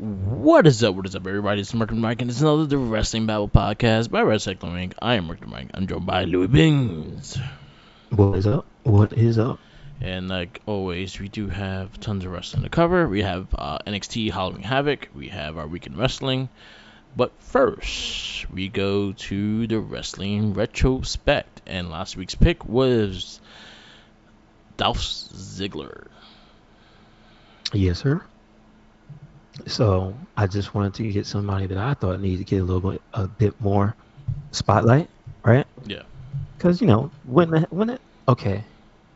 What is up? What is up, everybody? It's Mark Mike, and it's another The Wrestling Babble podcast by Wrestling Inc. I am Mark Mike. I'm joined by Louis Bings. What is up? What is up? And like always, we do have tons of wrestling to cover. We have NXT Halloween Havoc. We have our weekend wrestling. But first, we go to the wrestling retrospect. And last week's pick was Dolph Ziggler. Yes, sir. So I just wanted to get somebody that I thought needed to get a bit more spotlight, right? Yeah. Because okay,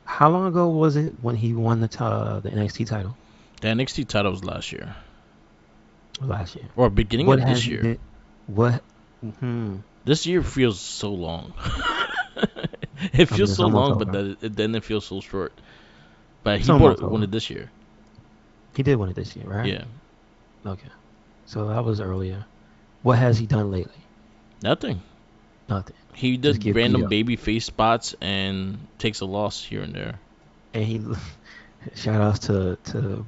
how long ago was it when he won the NXT title? The NXT title was last year. Last year. Or beginning What of has this he year. been? What? Hmm. This year feels so long. It feels It's so almost long, but over. then it feels so short. But It's he almost won over. it this year. He did win it this year, right? Yeah, Okay. So that was earlier. What has he done lately? nothing. Nothing. He Just did get beat random up. baby face spots and takes a loss here and there. And he shout outs to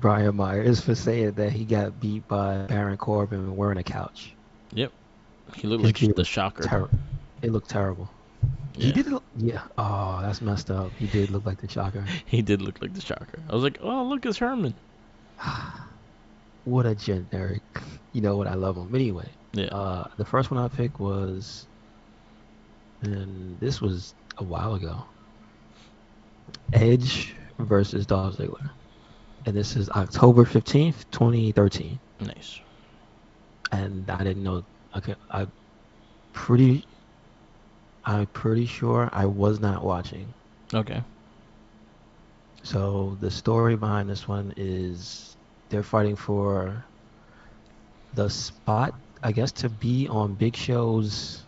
Brian Myers for saying that he got beat by Baron Corbin wearing a couch. Yep, he looked His like gear the was Shocker. terrible. It looked terrible. He Yeah, did look, yeah. Oh, that's messed up. He did look like the Shocker. he did look like the Shocker. I was like, oh look, it's Herman. What a generic. You know what? I love him. But anyway, Yeah, the first one I picked was, and this was a while ago. Edge versus Dolph Ziggler, and this is October 15th, 2013. nice. And I didn't know. Okay, pretty I'm pretty sure I was not watching. Okay, So the story behind this one is they're fighting for the spot, I guess, to be on Big Show's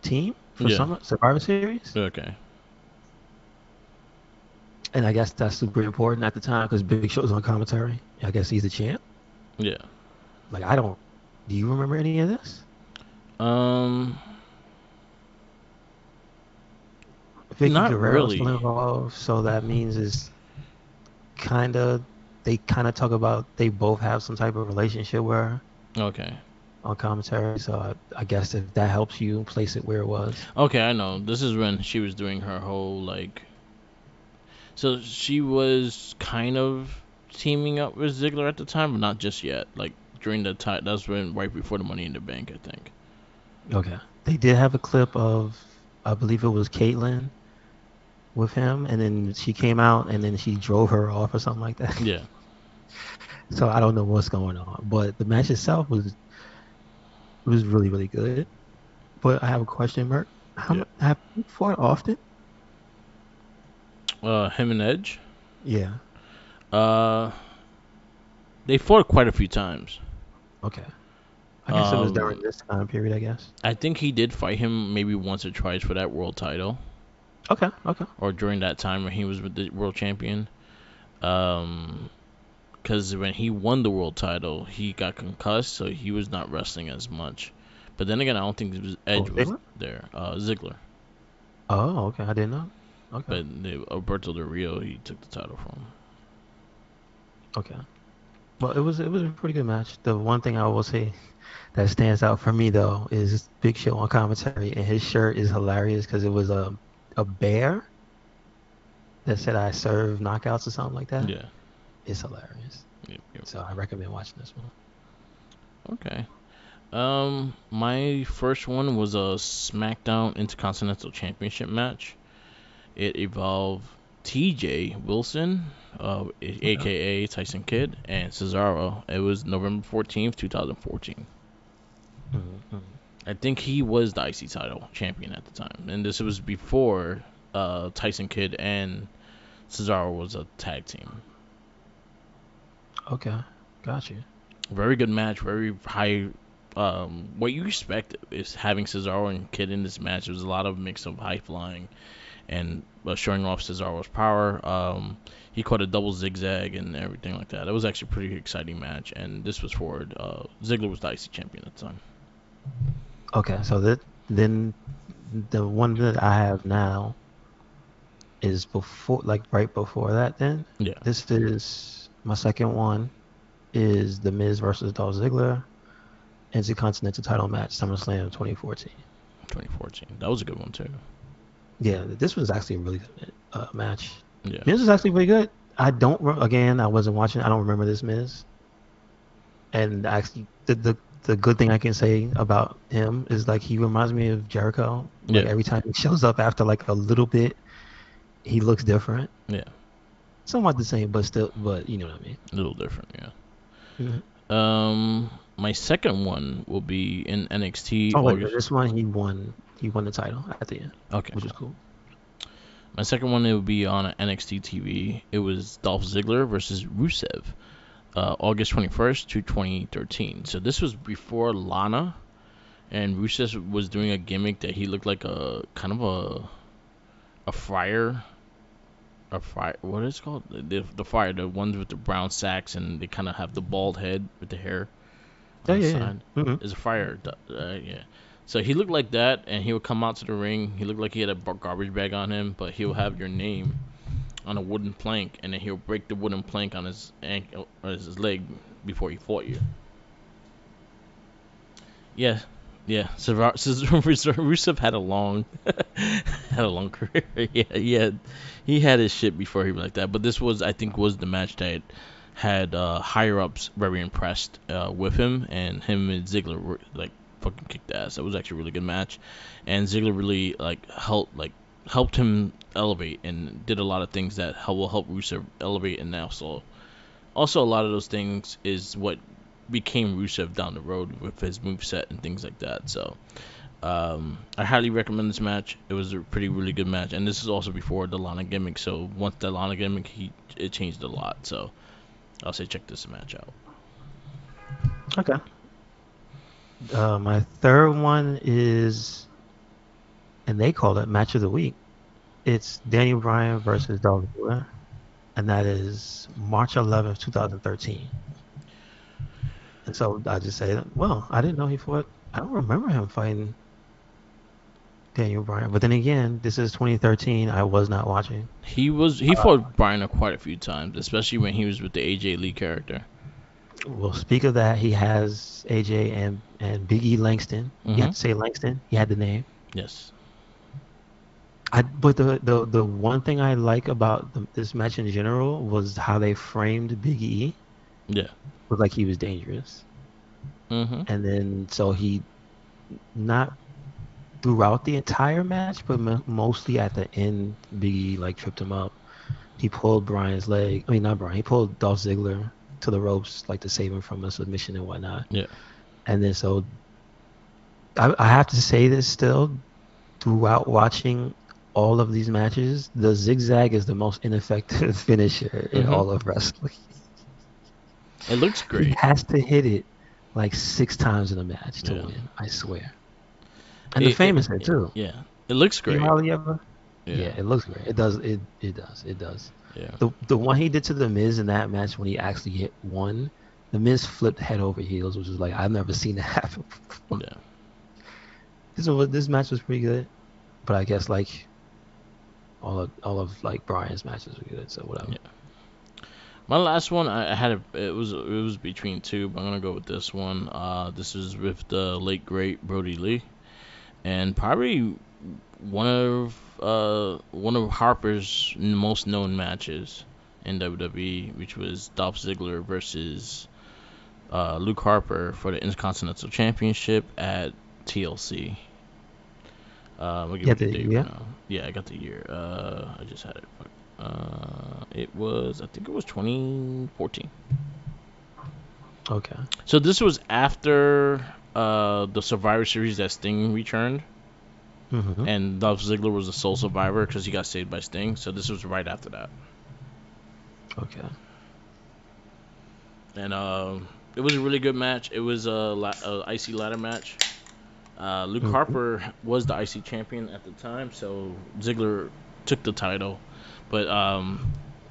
team for yeah, some Survivor Series. okay, And I guess that's super important at the time because Big Show's on commentary. I guess he's the champ. yeah. Like, I don't. Do you remember any of this? Um, Vicky not Guerrero's still really. involved, so that means is kind of they kind of talk about they both have some type of relationship where Okay, on commentary. So I guess if that helps you place it where it was. okay. I know. This is when she was doing her whole like. So she was kind of teaming up with Ziggler at the time, but not just yet. Like during the time, that's when right before the Money in the Bank, I think. Okay. They did have a clip of, I believe it was Caitlyn with him, and then she came out and then she drove her off or something like that. Yeah, So I don't know what's going on, but the match itself was really really good. But I have a question, Mark. yeah. Have you fought often? Him and Edge. Yeah. Uh, they fought quite a few times. Okay. I guess it was during Um, this time period. I guess. I think he did fight him maybe once or twice for that world title, Okay. Okay. or during that time when he was with the world champion. Um, because when he won the world title, he got concussed, so he was not wrestling as much. But then again, I don't think Oh, Edge was Ziggler? there. Ziggler, Oh, okay. I didn't know. Okay. but Alberto Del Rio, he took the title from. Okay. Well, it was a pretty good match. The one thing I will say that stands out for me though is Big Show on commentary, and his shirt is hilarious because it was a bear that said "I serve knockouts" or something like that. Yeah. It's hilarious. Yep, yep. So I recommend watching this one. Okay. My first one was a SmackDown Intercontinental Championship match. It involved T.J. Wilson, Okay. aka Tyson Kidd, and Cesaro. It was November 14th, 2014. Mm-hmm. I think he was the IC title champion at the time, and this was before Tyson Kidd and Cesaro was a tag team. Okay. Got you. Very good match, very high. What you expect is having Cesaro and Kidd in this match. There was a lot of mix of high flying and showing off Cesaro's power. He caught a double zigzag and everything like that. It was actually a pretty exciting match, and this was for Ziggler was the IC champion at the time. Okay. So that then the one that I have now is before, like right before that. Then Yeah. this is my second one. is The Miz versus Dolph Ziggler, Intercontinental title match, SummerSlam 2014. 2014. That was a good one too. Yeah, this was actually a really good match. Yeah. Miz was actually pretty good. Again, I wasn't watching. I don't remember this Miz. And actually, the good thing I can say about him is like he reminds me of Jericho. Like Yeah. every time he shows up after like a little bit, he looks different. Yeah. Somewhat the same, but still, but you know what I mean. A little different. Yeah. Mhm. My second one will be in NXT Oh wait, August. this one he won. He won the title at the end, Okay. which is cool. My second one it would be on NXT TV. It was Dolph Ziggler versus Rusev, August 21st to 2013. So this was before Lana, and Rusev was doing a gimmick that he looked like a kind of a friar. A fire, what is it called? The fire, the ones with the brown sacks, and they kind of have the bald head with the hair Oh on the yeah, side. yeah. Is a fire, yeah. So he looked like that, and he would come out to the ring. He looked like he had a garbage bag on him, but he'll have your name on a wooden plank, and then he'll break the wooden plank on his ankle or his leg before he fought you. Yeah, yeah. So Rusev had a long, had a long career. Yeah, he had his shit before he was like that. But this was, I think, was the match that had higher ups very impressed with him, and him and Ziggler were like fucking kicked ass. It was actually a really good match, and Ziggler really helped him elevate and did a lot of things that will help Rusev elevate, and also a lot of those things is what became Rusev down the road with his moveset and things like that. So I highly recommend this match. It was a really good match, and this is also before the Lana gimmick. So once the Lana gimmick, it changed a lot. So I'll say check this match out. Okay. My third one is, and they call it match of the week. It's Daniel Bryan versus Dolph Ziggler, and that is March 11th, 2013. And so I just say, well, I didn't know he fought. I don't remember him fighting Daniel Bryan. But then again, this is 2013. I was not watching. He fought Bryan quite a few times, especially when he was with the AJ Lee character. Well, speak of that, he has AJ and Big E Langston. You have Mm-hmm. to say Langston. He had the name. Yes. But the one thing I like about this match in general was how they framed Big E. Yeah. Was like he was dangerous, Mm-hmm. and then so he not throughout the entire match, but mostly at the end, Big E like tripped him up. He pulled Bryan's leg. I mean, not Bryan. He pulled Dolph Ziggler to the ropes, like to save him from a submission and whatnot. Yeah. And then so I have to say this still throughout watching all of these matches, the zigzag is the most ineffective finisher in Mm-hmm. all of wrestling. It looks He great. has to hit it like 6 times in a match to Yeah. win. I swear. And the famous head too. Yeah. It looks You great. hardly ever. Yeah, Yeah. it looks great. It does. It does. It does. Yeah. The one he did to the Miz in that match when he actually hit one, the Miz flipped head over heels, which was like I've never seen that happen before. Yeah. This match was pretty good, but I guess like all of like Bryan's matches were good. So whatever. Yeah. My last one, I had it was between two, but I'm gonna go with this one. This is with the late great Brody Lee, and probably one of Harper's most known matches in WWE, which was Dolph Ziggler versus Luke Harper for the Intercontinental Championship at TLC. I'll give Yeah, you the date yeah. right now. Yeah, I got the year. I just had it. It was, I think it was 2014. Okay. So this was after the Survivor Series that Sting returned, Mm-hmm. and Dolph Ziggler was the sole survivor because he got saved by Sting. So this was right after that, Okay. and it was a really good match. It was a IC ladder match. Luke Mm-hmm. Harper was the IC champion at the time, so Ziggler took the title. But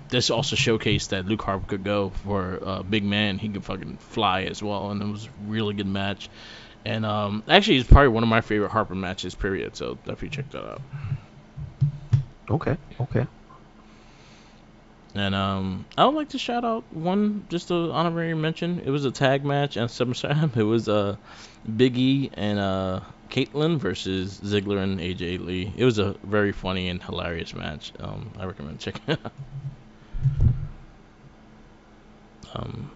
this also showcased that Luke Harper could go for a big man. He could fucking fly as well, and it was a really good match. And actually, it's probably one of my favorite Harper matches, period. So definitely check that out. Okay. Okay. And I would like to shout out one just a honorary mention. It was a tag match and SummerSlam. It was Big E and Caitlyn versus Ziggler and AJ Lee. It was a very funny and hilarious match. I recommend checking it out.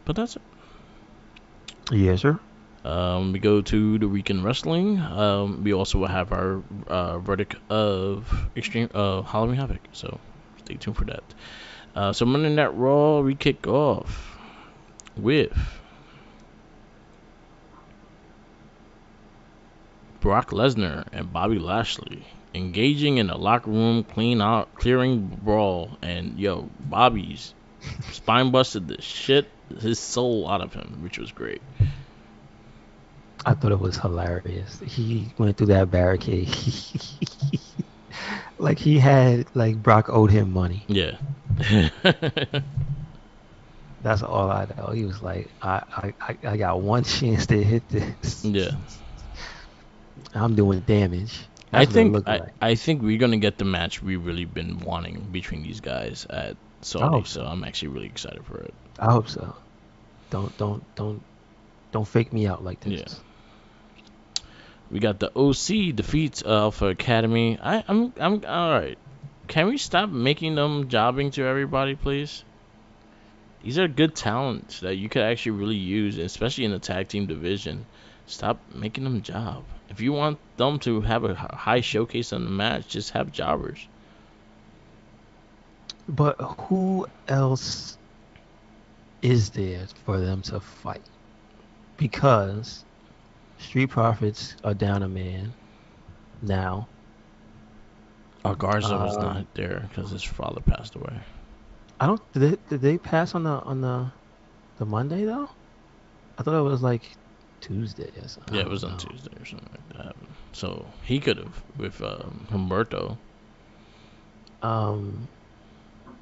But that's it. Yes, sir. We go to the weekend wrestling. We also will have our verdict of Extreme Halloween Havoc. So stay tuned for that. So Monday Night Raw, we kick off with Brock Lesnar and Bobby Lashley engaging in a locker room clearing brawl, and yo, Bobby's spine busted the shit his soul out of him, which was great. I thought it was hilarious. He went through that barricade. Like he had like Brock owed him money. Yeah. That's all I know. He was like, I got one chance to hit this. Yeah. I'm doing damage. I That's what it think looked I, like. I think we're gonna get the match we really been wanting between these guys at I Saudi, hope so so. I'm actually really excited for it. I hope so. Don't fake me out like Yeah. this. We got the OC defeats Alpha Academy. I'm all right. Can we stop making them jobbing to everybody, please? These are good talents that you could actually really use, especially in the tag team division. Stop making them job. If you want them to have a high showcase on the match, just have jobbers. But who else is there for them to fight? Because Street Profits are down a man now. Garza was Um, not there because his father passed away. I don't. Did they pass on the Monday though? I thought it was like Tuesday or something. Yeah, I it was don't on know. Tuesday or something like that. So he could have with Humberto. Um,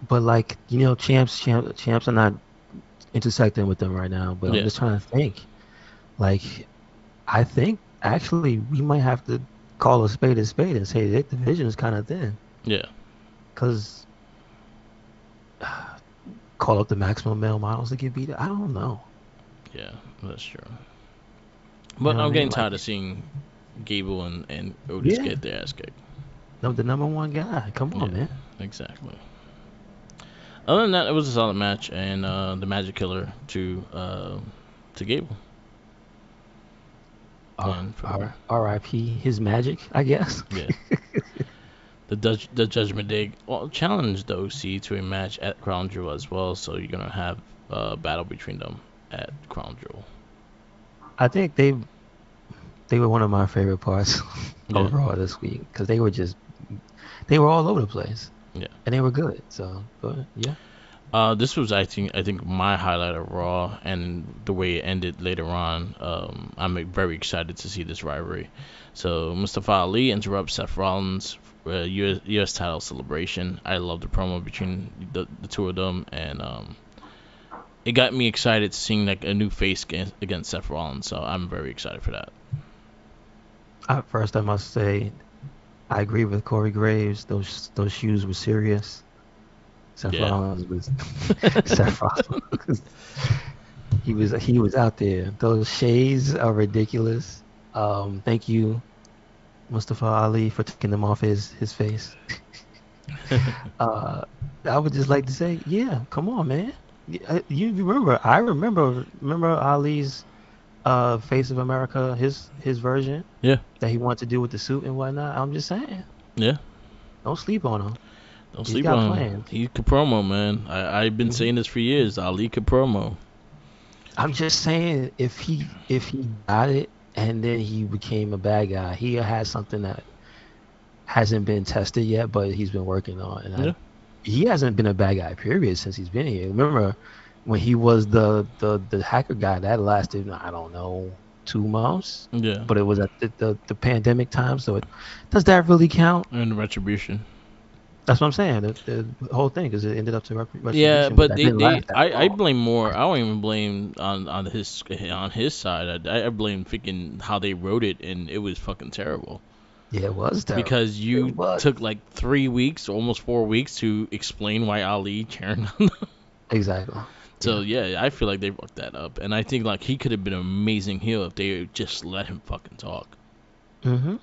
but like champs are not intersecting with them right now. But I'm Yeah, just trying to think. Like, I think actually we might have to call a spade and say that division is kind of thin. yeah, Cause call up the maximum male models to get beat. I don't know. yeah. That's true. You But know what I I'm getting mean? tired Like, of seeing Gable and Otis yeah, get their ass kicked. no, the number one guy. Come Yeah, on, man. exactly. Other than that, it was a solid match, and the Magic Killer to Gable won for the win. R.I.P. His magic, I guess. Yeah, the Judgment Day challenged the OC to a match at Crown Jewel as well, so you're gonna have a battle between them at Crown Jewel. I think they were one of my favorite parts Yeah, of Raw this week because they were all over the place yeah. and they were good. So, but yeah, This was I think my highlight of Raw and the way it ended later on. I'm very excited to see this rivalry. So Mustafa Ali interrupts Seth Rollins' US title celebration. I love the promo between the two of them, and it got me excited seeing like a new face against Seth Rollins. So I'm very excited for that. at first I must say I agree with Corey Graves. Those shoes were serious. Seth Yeah, Rollins was Seth Rollins. He was out there. Those shades are ridiculous. Thank you, Mustafa Ali, for taking them off his face. Uh, I would just like to say, yeah, come on, man. You remember? I remember Ali's Face of America, his version yeah, that he wanted to do with the suit and whatnot. I'm just saying, yeah. don't sleep on him. Don't He's sleep got on him. plans. He could promo, man. I've been Mhm. saying this for years. Ali could promo. I'm just saying, if he got it and then he became a bad guy, he has something that hasn't been tested yet, but he's been working on. And Yeah, he hasn't been a bad guy, period, since he's been here. Remember when he was the hacker guy? That lasted, I don't know, 2 months, yeah. but it was at the pandemic time. So does that really count? And Retribution. That's what I'm saying. The whole thing, because it ended up to Yeah, retribution, but but that didn't last that I long. blame more. I don't even blame on his side. I blame freaking how they wrote it, and it was fucking terrible. Yeah, it was terrible. because It you was. took like 3 weeks, almost 4 weeks, to explain why Ali turned on them. Exactly. So Yeah. yeah, I feel like they fucked that up, and I think like he could have been an amazing heel if they just let him fucking talk. hmm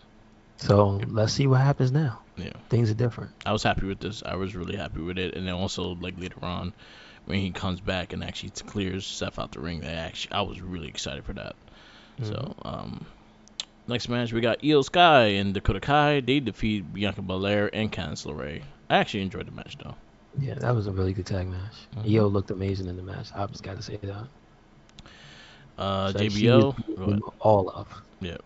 So let's see what happens now. Yeah, Things are different. I was happy with this. I was really happy with it, and then also like later on when he comes back and actually clears Seth out the ring, I was really excited for that. hmm So next match we got Io Sky and Dakota Kai. They defeat Bianca Belair and Candice LeRae. I actually enjoyed the match though. Yeah, that was a really good tag match. hmm Io looked amazing in the match. I just got to say that. So she was JBL, beating go ahead. them all up. Yeah.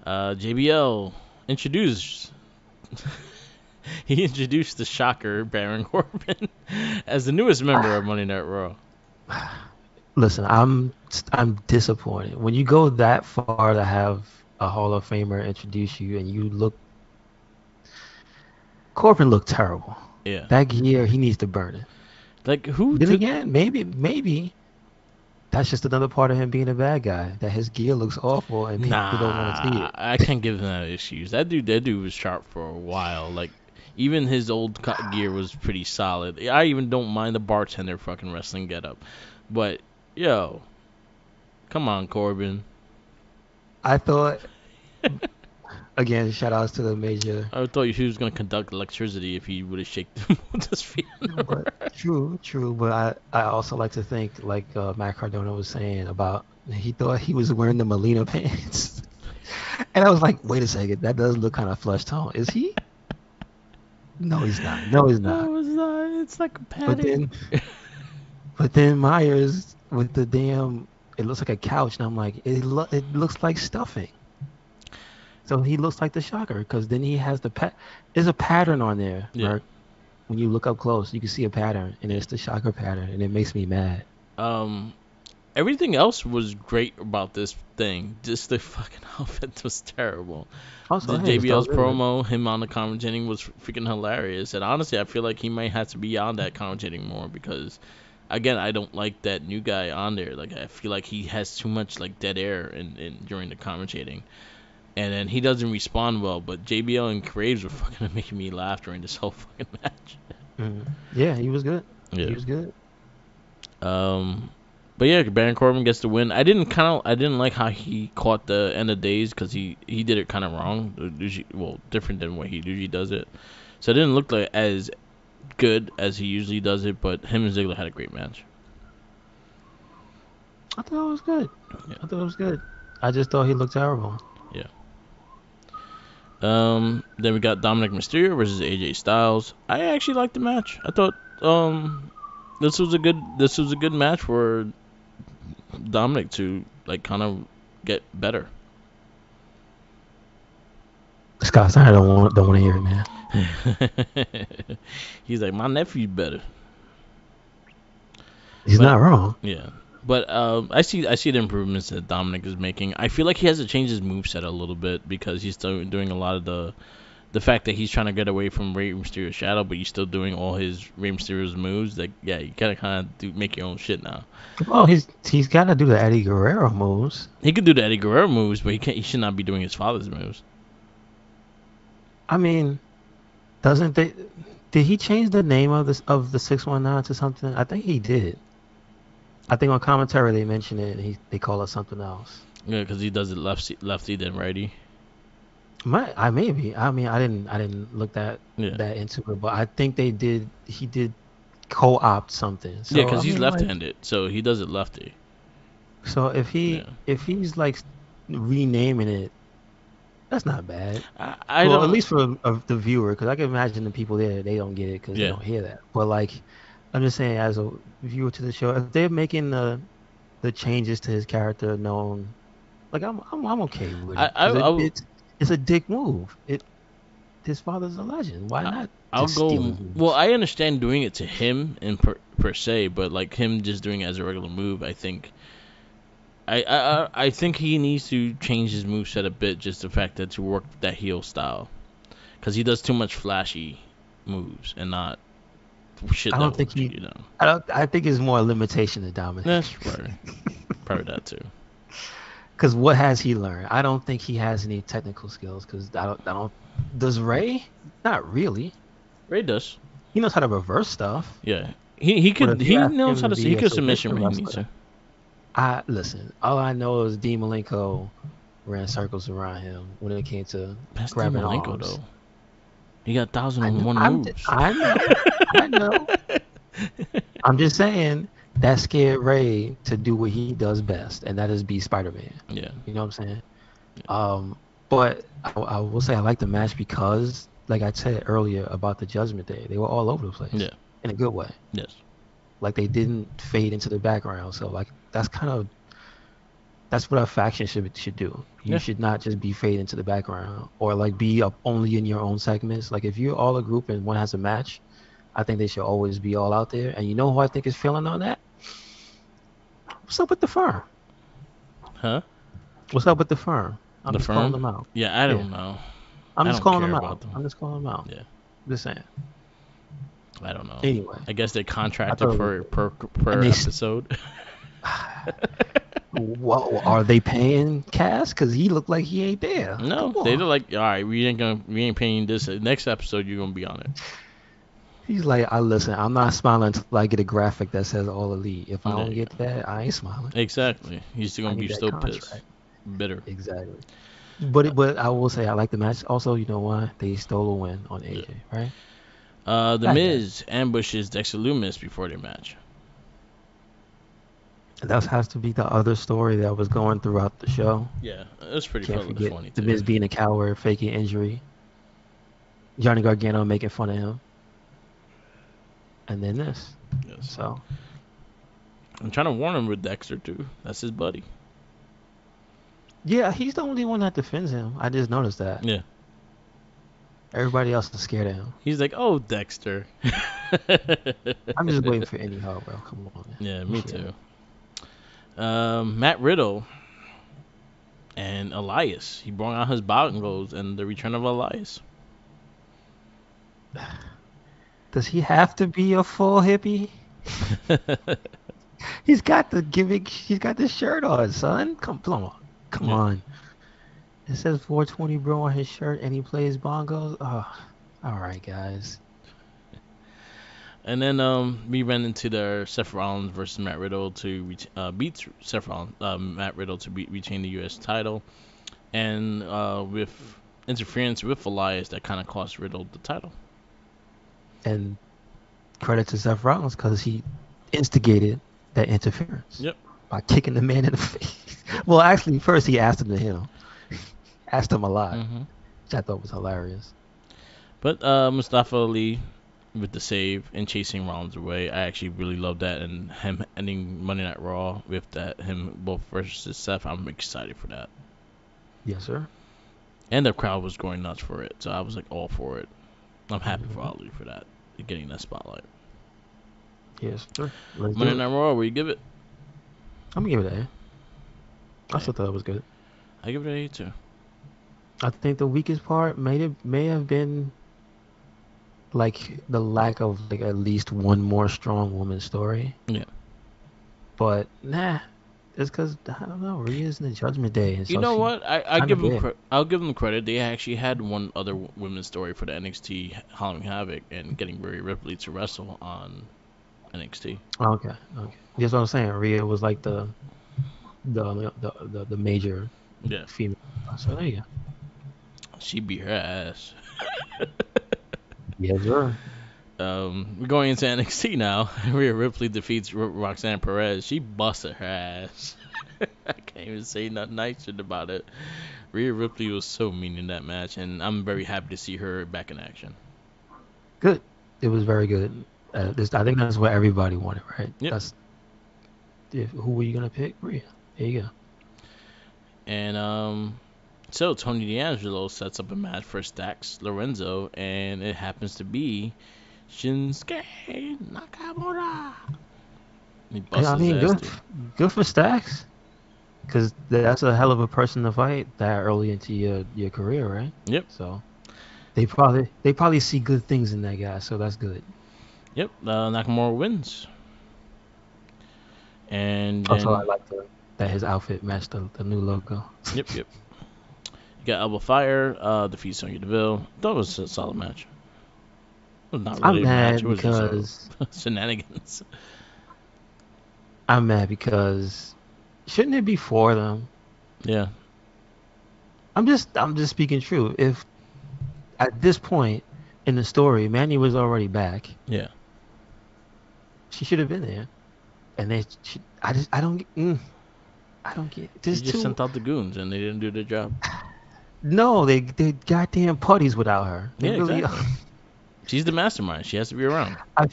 JBL introduced he introduced the Shocker Baron Corbin as the newest member of Monday Night Raw. Listen, I'm disappointed when you go that far to have a Hall of Famer introduce you and you look. Corbin looked terrible. Yeah. That gear, he needs to burn it. Like who Then took again, maybe that's just another part of him being a bad guy. That his gear looks awful and people don't want to see Nah, it. I can't give him that excuse. That dude was sharp for a while. Like even his old gear was pretty solid. I even don't mind the bartender fucking wrestling getup. But yo, come on, Corbin. I thought again, shout outs to the major. I thought he was gonna conduct electricity if he would have shaken with his feet. But true. But I also like to think, like Matt Cardona was saying about, he thought he was wearing the Molina pants, and I was like, wait a second, that does look kind of flesh tone. Is he? No, he's not. No, he's not. No, it's not. It's like a But padding. then, but then Myers with the damn, it looks like a couch, and I'm like, it looks like stuffing. So he looks like the Shocker because then he has there's a pattern on there, Yeah. Mark. When you look up close, you can see a pattern, and Yeah. it's the Shocker pattern, and it makes me mad. Um, everything else was great about this thing. Just the fucking outfit was terrible. Also, The hey, it's all JBL's good. promo, him on the commentating was freaking hilarious. And honestly, I feel like he might have to be on that commentating more because, again, I don't like that new guy on there. Like I feel like he has too much like dead air in during the commentating, and then he doesn't respond well. But JBL and Craves were fucking making me laugh during this whole fucking match. Yeah, he was good. Yeah. He was good. Um, but yeah, Baron Corbin gets the win. I didn't like how he caught the end of days because he did it kind of wrong. Well, different than what he usually does it. So it didn't look like as good as he usually does it. But him and Ziggler had a great match. I thought it was good. Yeah, I thought it was good. I just thought he looked terrible. yeah. Then we got Dominic Mysterio versus AJ Styles. I actually liked the match. I thought this was a good match for Dominic to like kind of get better. Scott Steiner don't want to hear it, man. He's like, my nephew's better. He's But not wrong. yeah, but I see the improvements that Dominic is making. I feel like he has to change his moveset a little bit because he's still doing a lot of the fact that he's trying to get away from Rey Mysterio's shadow, but he's still doing all his Rey Mysterio's moves. Like yeah, you gotta kind of make your own shit now. Well, he's got to do the Eddie Guerrero moves. He could do the Eddie Guerrero moves, but he can't. He should not be doing his father's moves. I mean, doesn't they? Did he change the name of the 619 to something? I think he did. I think on commentary they mentioned it. And they call it something else. Yeah, because he does it lefty then righty. Maybe. I mean, I didn't look Yeah. that into it, but I think they did. He did co-opt something. Yeah, So because I he's mean, like, left-handed, so he does it lefty. so Yeah. if he's like renaming it, that's not bad. I Well, at don't. least for the viewer, because I can imagine the people there, they don't get it because they Yeah. don't hear that. But like, I'm just saying, as a viewer to the show, if they're making the changes to his character known, like I'm okay with I it I because I'll, it's a dick move. His father's a legend. Why I- not I'll just steal go. his Well, moves? I understand doing it to him in per se, but like him just doing it as a regular move, I think. I think he needs to change his moveset a bit, just the fact that to work that heel style, because he does too much flashy moves and not shit I that don't think works. he. You know. I think it's more a limitation to Dominic. That's probably that too. Because what has he learned? I don't think he has any technical skills. Because I don't. Does Ray? Not really. Ray does. He knows how to reverse stuff. Yeah. He But could if you he ask knows him how to to he be a could submission submission when he needs wrestler, to. I listen. All I know is Dean Malenko ran circles around him when it came to That's Dean grabbing Malenko arms. though. He got thousand I and know. one moves. I know. I know. I'm just saying that scared Ray to do what he does best, and that is be Spider-Man. Yeah. You know what I'm saying? Yeah. But I will say I like the match because, like I said earlier about the Judgment Day, they were all over the place Yeah. in a good way. Yes. Like they didn't fade into the background. So like that's what a faction should do. You Yeah. should not just be fade into the background or like be up only in your own segments. Like if you're all a group and one has a match, I think they should always be all out there. And you know who I think is failing on that? What's up with the firm? Huh? What's up with the firm? I'm The just calling firm? them out. Yeah, I Yeah, don't know. I'm I just don't calling care them about out. them. I'm just calling them out. Yeah. Just saying. I don't know. Anyway, I guess they're I contracted thought it was per good. per And they, episode. well, are they paying Cass? Because he looked like he ain't there. Come No, they're on. like, all right, we ain't paying this. Next episode, you're gonna be on it. He's like, I listen. I'm not smiling until I get a graphic that says All Elite. If I There don't you get go. that, I ain't smiling. Exactly. He's still I gonna be need that still pissed, contract. bitter. Exactly. But I will say I like the match. Also, you know why? They stole a win on Yeah. AJ, right? The I guess. Miz ambushes Dexter Loomis before their match. That has to be the other story that was going throughout the show. Yeah, it's pretty Can't funny forget the too. Miz being a coward, faking injury. Johnny Gargano making fun of him, and then this. Yes. So I'm trying to warn him with Dexter too. That's his buddy. yeah, he's the only one that defends him. I just noticed that. Yeah. Everybody else is scared of him. He's like, oh, Dexter. I'm just waiting for any help, bro. Come on, man. Yeah, me Shit. too. Matt Riddle and Elias. He brought out his bongos and the return of Elias. Does he have to be a full hippie? He's got the gimmick. He's got the shirt on, son. Come on, come Yeah. on. It says 420 bro on his shirt, and he plays bongos. Oh, all right, guys. And then we ran into the Seth Rollins versus Matt Riddle to beat Seth Rollins, Matt Riddle to retain the U.S. title, and with interference with Elias, that kind of cost Riddle the title. And credit to Seth Rollins because he instigated that interference. Yep. By kicking the man in the face. Well, actually, first he asked him to hit him. Asked him a lot, which I thought was hilarious. But Mustafa Ali with the save and chasing Rollins away, I actually really love that, and him ending Monday Night Raw with that, him both versus Seth. I'm excited for that. Yes, sir. And the crowd was going nuts for it, so I was like all for it. I'm happy for Ali for that, getting that spotlight. Yes, sir. Let's Monday do Night it. Raw, where you give it? I'm gonna give it an A. I Yeah. still thought it was good. I give it an A too. I think the weakest part may have been like the lack of like at least one more strong woman story. Yeah. But nah, it's because I don't know. Rhea's in the Judgment Day, and You so know she what? I kind give of them there. I'll give them credit. They actually had one other women's story for the NXT Halloween Havoc and getting Rhea Ripley to wrestle on NXT. Okay, okay. That's what I'm saying. Rhea was like the major Yeah, female. So there you go. she beat her ass. Yes, sir. We're going into NXT now. Rhea Ripley defeats Roxanne Perez. She busted her ass. I can't even say nothing nice shit about it. Rhea Ripley was so mean in that match, and I'm very happy to see her back in action. Good. It was very good. I think that's what everybody wanted, right? Yep. Who were you gonna pick? Rhea. There you go. And so Tony D'Angelo sets up a match for Stax Lorenzo, and it happens to be Shinsuke Nakamura. He busts I mean, his ass good, too. good for Stacks, because that's a hell of a person to fight that early into your career, right? Yep. So they probably see good things in that guy, so that's good. Yep. Nakamura wins. And Also, I then like that his outfit matched the new logo. Yep, yep. You got Elbow Fire, defeats Sonya Deville. That was a solid match. It was not I'm really a match. It mad was just because shenanigans. I'm mad because shouldn't it be four of them? Yeah, I'm just speaking true. If at this point in the story, Manny was already back, yeah. she should have been there. And I don't get. You There's just two. sent out the goons and they didn't do their job. No, they goddamn putties without her. They Yeah, really. exactly. She's the mastermind. She has to be around. I,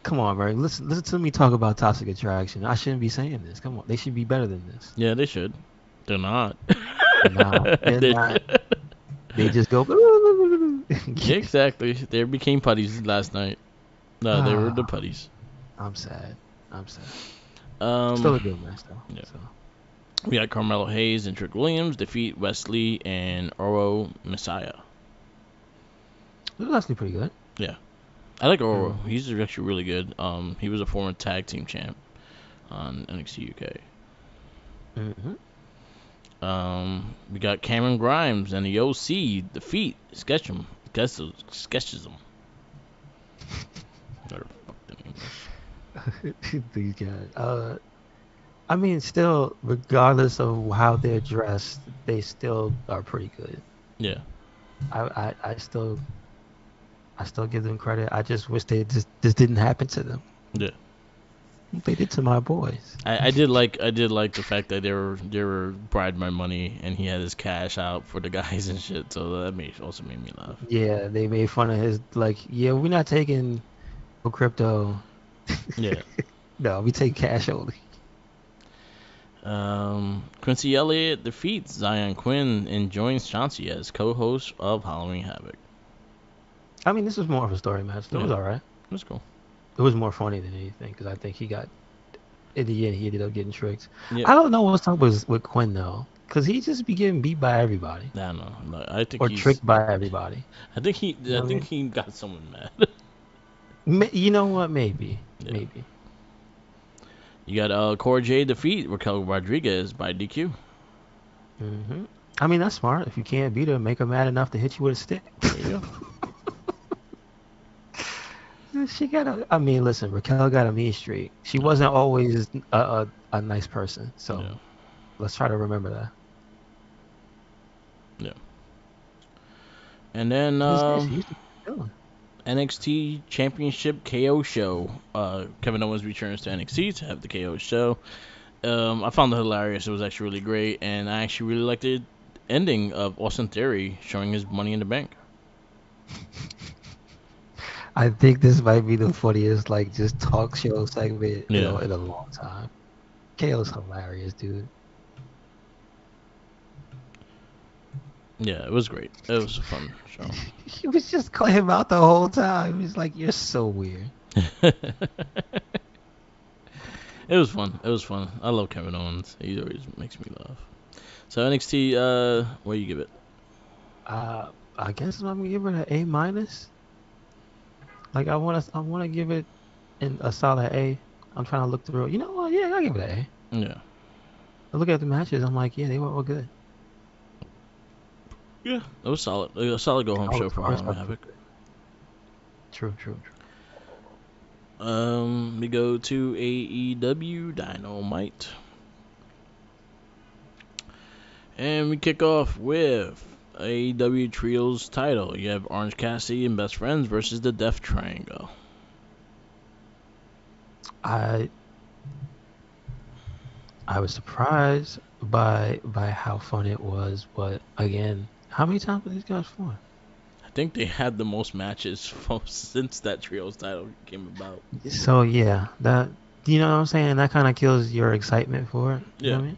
come on, bro. Listen to me talk about toxic attraction. I shouldn't be saying this. Come on, they should be better than this. Yeah, they should. They're not. They're not. They're They- not. They just go. yeah, exactly. They became putties last night. No, they were the Ah, putties. I'm sad. I'm sad. Still a Um, good match though. yeah. So We got Carmelo Hayes and Trick Williams defeat Wesley and Oro Messiah. it was actually pretty good. Yeah, I like Oro. Mm-hmm. He's actually really good. He was a former tag team champ on NXT UK. Mm-hmm. We got Cameron Grimes and the OC defeat Sketchum. Sketches them. Whatever the fuck the name These guys. I mean, still, regardless of how they're dressed, they still are pretty good. is. Yeah, I still give them credit. I just wish they just this didn't happen to them. yeah. They did to my boys. I did like the fact that they were bribed my money and he had his cash out for the guys and shit. So that also made me laugh. Yeah, they made fun of his like. Yeah, we're not taking no crypto. Yeah. No, we take cash only. Quincy Elliott defeats Zion Quinn and joins Chauncey as co-host of Halloween Havoc. I mean, this was more of a story match. It Yeah, was all right. that's cool. It was more funny than anything because I think he got in the end he ended up getting tricked. Yeah, I don't know what's up with Quinn though, because he just be getting beat by everybody I don't know. No, I think or he's. tricked by everybody. I think he. You know I what I think mean? he got someone mad. You know what? Maybe, Yeah. maybe. You got Cora J defeat Raquel Rodriguez by DQ. I mean, that's smart. If you can't beat her, make her mad enough to hit you with a stick. There you go. She got a. I mean, listen, Raquel got a mean streak. She wasn't always a nice person, so Yeah. let's try to remember that. Yeah. And then She used to be chilling. NXT Championship KO show. Kevin Owens returns to NXT to have the KO show. I found it hilarious. It was actually really great, and I actually really liked the ending of Austin Theory showing his Money in the Bank. I think this might be the funniest, like, just talk show segment, Yeah. in a long time. KO's hilarious, dude. Yeah, it was great. It was a fun show. He was just calling him out the whole time. He was like, "You're so weird." It was fun. It was fun. I love Kevin Owens. He always makes me laugh. So NXT, what do you give it? I guess I'm gonna give it an A minus. Like I wanna give it a solid A. I'm trying to look through it. You know what? Yeah, I'll give it an A. Yeah. I look at the matches. I'm like, yeah, they were all good. Yeah, it was solid. A solid go home I show was- for I was Halloween about Havoc. to- True. We go to AEW Dynamite. And we kick off with AEW Trios title. You have Orange Cassidy and Best Friends versus the Death Triangle. I was surprised by how fun it was, but again, how many times were these guys fought? I think they had the most matches since that Trios title came about. So yeah, that you know what I'm saying. That kind of kills your excitement for it. You know Yeah. what I mean?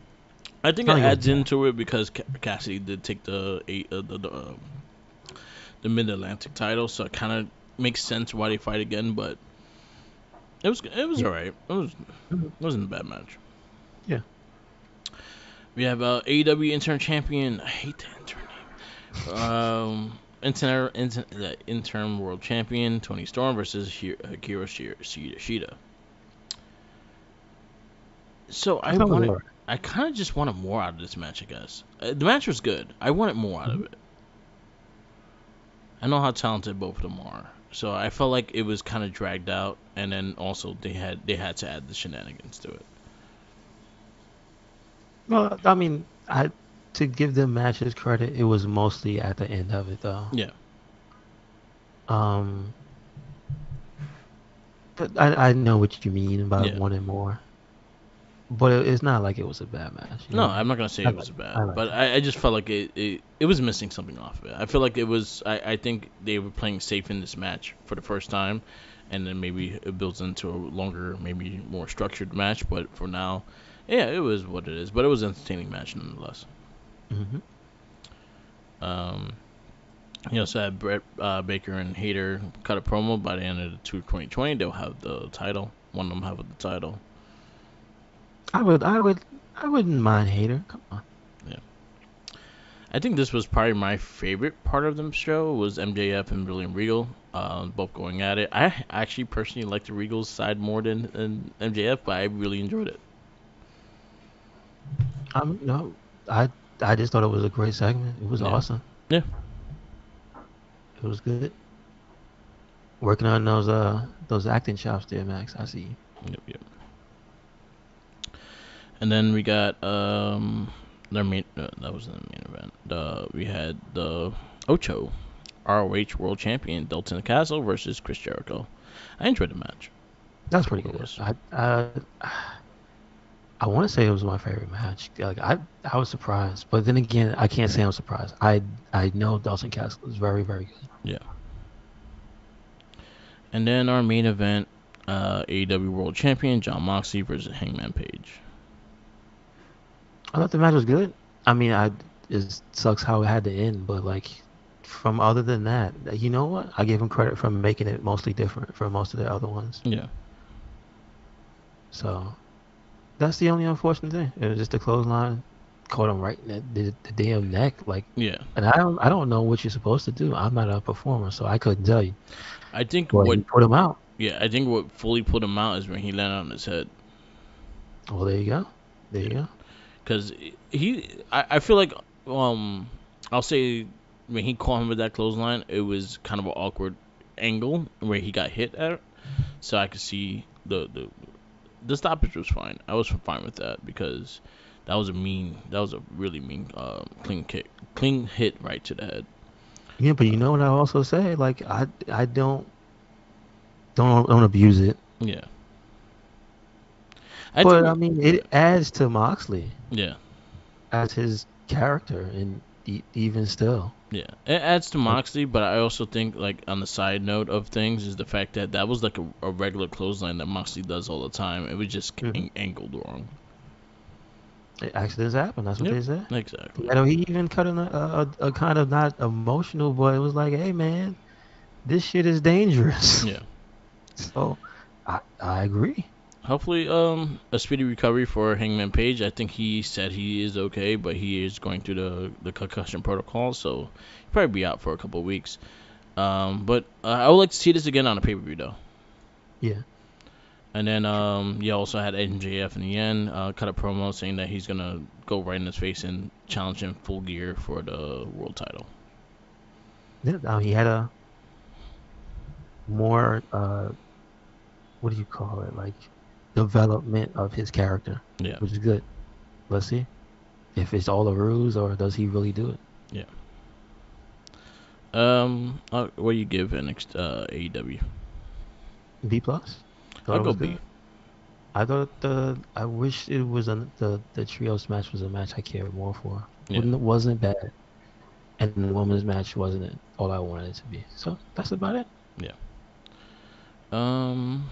I think it Probably adds good. into it because Cassidy did take the Mid Atlantic title, so it kind of makes sense why they fight again. But it was alright. It wasn't a bad match. Yeah. We have AEW Interim Champion. I hate the interim name. The interim World Champion Tony Storm versus Hikaru Shida. So I thought it was alright. I kind of just wanted more out of this match, I guess. The match was good. I wanted more out of Mhm. it. I know how talented both of them are. So I felt like it was kind of dragged out, and then also they had to add the shenanigans to it. Well, I mean, I to give them matches credit, it was mostly at the end of it though. Yeah, Um, but I know what you mean about yeah. wanting more. But it's not like it was a bad match. You know No, what I I'm mean? not gonna say I it like was it. bad, I but liked it. I just felt like it was missing something off of it. I feel like it was. I think they were playing safe in this match for the first time, and then maybe it builds into a longer, maybe more structured match. But for now, yeah, it was what it is. But it was an entertaining match nonetheless. Hmm. Um, you also had Brett Baker and Hayter cut a promo. By the end of the 2020, they'll have the title. One of them have the title. I would, I would, I wouldn't mind Hater. Come on. Yeah. I think this was probably my favorite part of the show was MJF and Brilliant Regal, both going at it. I actually personally like the Regal's side more than MJF, but I really enjoyed it. No, I, I just thought it was a great segment. It was Yeah, awesome. yeah, It was good. Working on those acting chops there, Max. I see you. yep, yep. And then we got their main that was the main event. We had the Ocho ROH World Champion Delton Castle versus Chris Jericho. I enjoyed the match That's for pretty what it good. was. I want to say it was my favorite match. Like I was surprised, but then again, I can't say I'm surprised. I know Dawson Castle is very very good. Yeah. And then our main event, AEW World Champion John Moxley versus Hangman Page. I thought the match was good. I mean, it sucks how it had to end, but like from other than that, you know what? I give him credit for making it mostly different from most of the other ones. Yeah, So that's the only unfortunate thing. It was just the clothesline caught him right in the damn neck. Like, yeah. and I don't know what you're supposed to do. I'm not a performer, so I couldn't tell you. I think But what he put him out. yeah, I think what fully put him out is when he landed on his head. Well, there you go. There you Yeah, go. because I feel like I'll say when he caught him with that clothesline, it was kind of an awkward angle where he got hit at, so I could see the stoppage was fine. I was fine with that because that was a really mean clean hit right to the head. Yeah, but you know what I also say? Like I don't abuse it. Yeah, I But think I mean, yeah, it adds to Moxley yeah, as his character, and even still. yeah. It adds to Like, Moxley, but I also think like on the side note of things is the fact that that was like a regular clothesline that Moxley does all the time. It was just mhm. angled wrong. Accidents happen. That's what Yep, they say. exactly. You know, he even cut in a kind of not emotional, but it was like, hey man, this shit is dangerous. Yeah. So I agree. Hopefully, a speedy recovery for Hangman Page. I think he said he is okay, but he is going through the concussion protocol, so he'll probably be out for a couple of weeks. But I would like to see this again on a pay per view though. Yeah. And then you also had MJF in the end cut a promo saying that he's gonna go right in his face and challenge him full gear for the world title. Yeah. He had a more what do you call it? Like development of his character, Yeah, which is good. Let's see if it's all a ruse or does he really do it. yeah. What do you give next AEW? B plus. I'll Thought it go was B. good. I wish it was the trios match was a match I cared more for. Yeah. Wasn't bad, and the women's match wasn't it all I wanted it to be. So that's about it. Yeah. Um,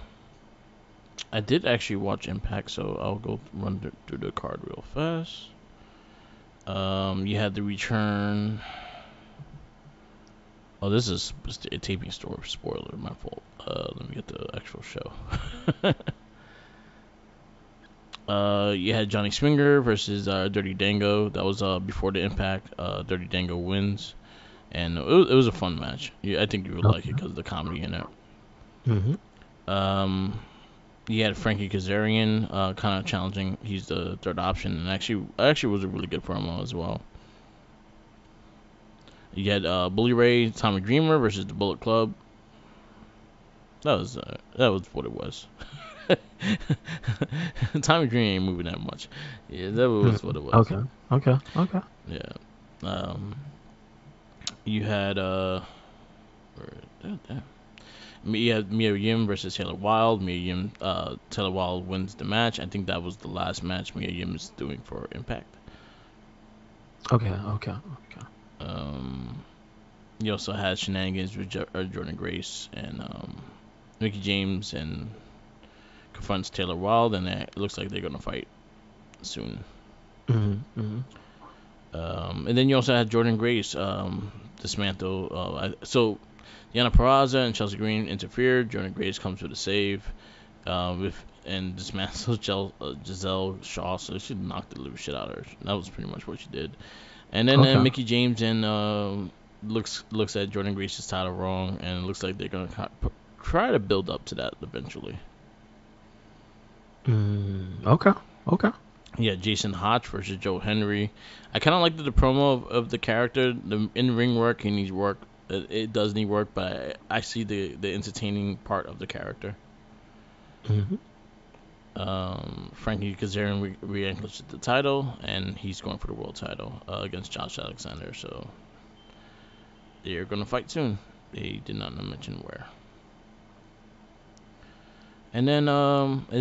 I did actually watch Impact, so I'll go run through the card real fast. You had the return. Oh, this is a taping store spoiler. My fault. Let me get the actual show. You had Johnny Swinger versus Dirty Dango. That was before the Impact. Dirty Dango wins, and it was a fun match. Yeah, I think you would like it Okay. because of the comedy in it. Mm-hmm. Um, You had Frankie Kazarian, kind of challenging. He's the third option, and actually was a really good promo as well. You had Bully Ray, Tommy Dreamer versus the Bullet Club. That was what it was. Tommy Dreamer ain't moving that much. Yeah, that was what it was. Okay. Okay. Okay. Yeah. Um, you had you had Mia Yim versus Taylor Wilde. Mia Yim, Taylor Wilde wins the match. I think that was the last match Mia Yim is doing for Impact. Okay. Okay. Okay. Um, you also had shenanigans with Jordan Grace and Mickey James and confronts Taylor Wilde, and it looks like they're gonna fight soon. Mm-hmm. Mm-hmm. And then you also had Jordan Grace dismantle. So Diana Peraza and Chelsea Green interfered. Jordan Grace comes with a save with and dismantles Giselle Shaw. So she knocked the living shit out of her. That was pretty much what she did. And then Okay. Mickey James and looks at Jordan Grace's title wrong, and it looks like they're gonna try to build up to that eventually. Okay. Okay. Yeah, Jason Hotch versus Joe Henry. I kind of liked the promo of the character. The in ring work, he needs work. It does need work, but I see the entertaining part of the character. Mm-hmm. Frankie Kazarian relinquished the title, and he's going for the world title against Josh Alexander. So they're gonna fight soon. They did not mention where. And then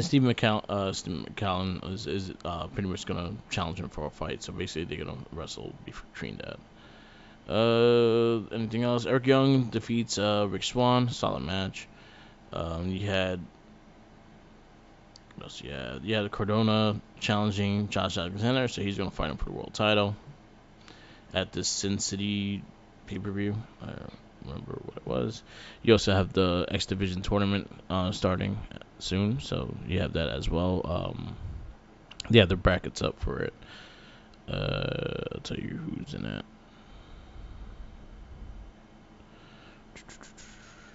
Steve McCallum is pretty much gonna challenge him for a fight. So basically, they're gonna wrestle between that. Anything else? Eric Young defeats Rick Swan. Solid match. You had what else? You had Cardona challenging Josh Alexander, so he's gonna fight him for the world title at the Sin City pay-per-view. I don't remember what it was. You also have the X Division tournament starting soon, so you have that as well. Yeah, the brackets up for it. I'll tell you who's in it.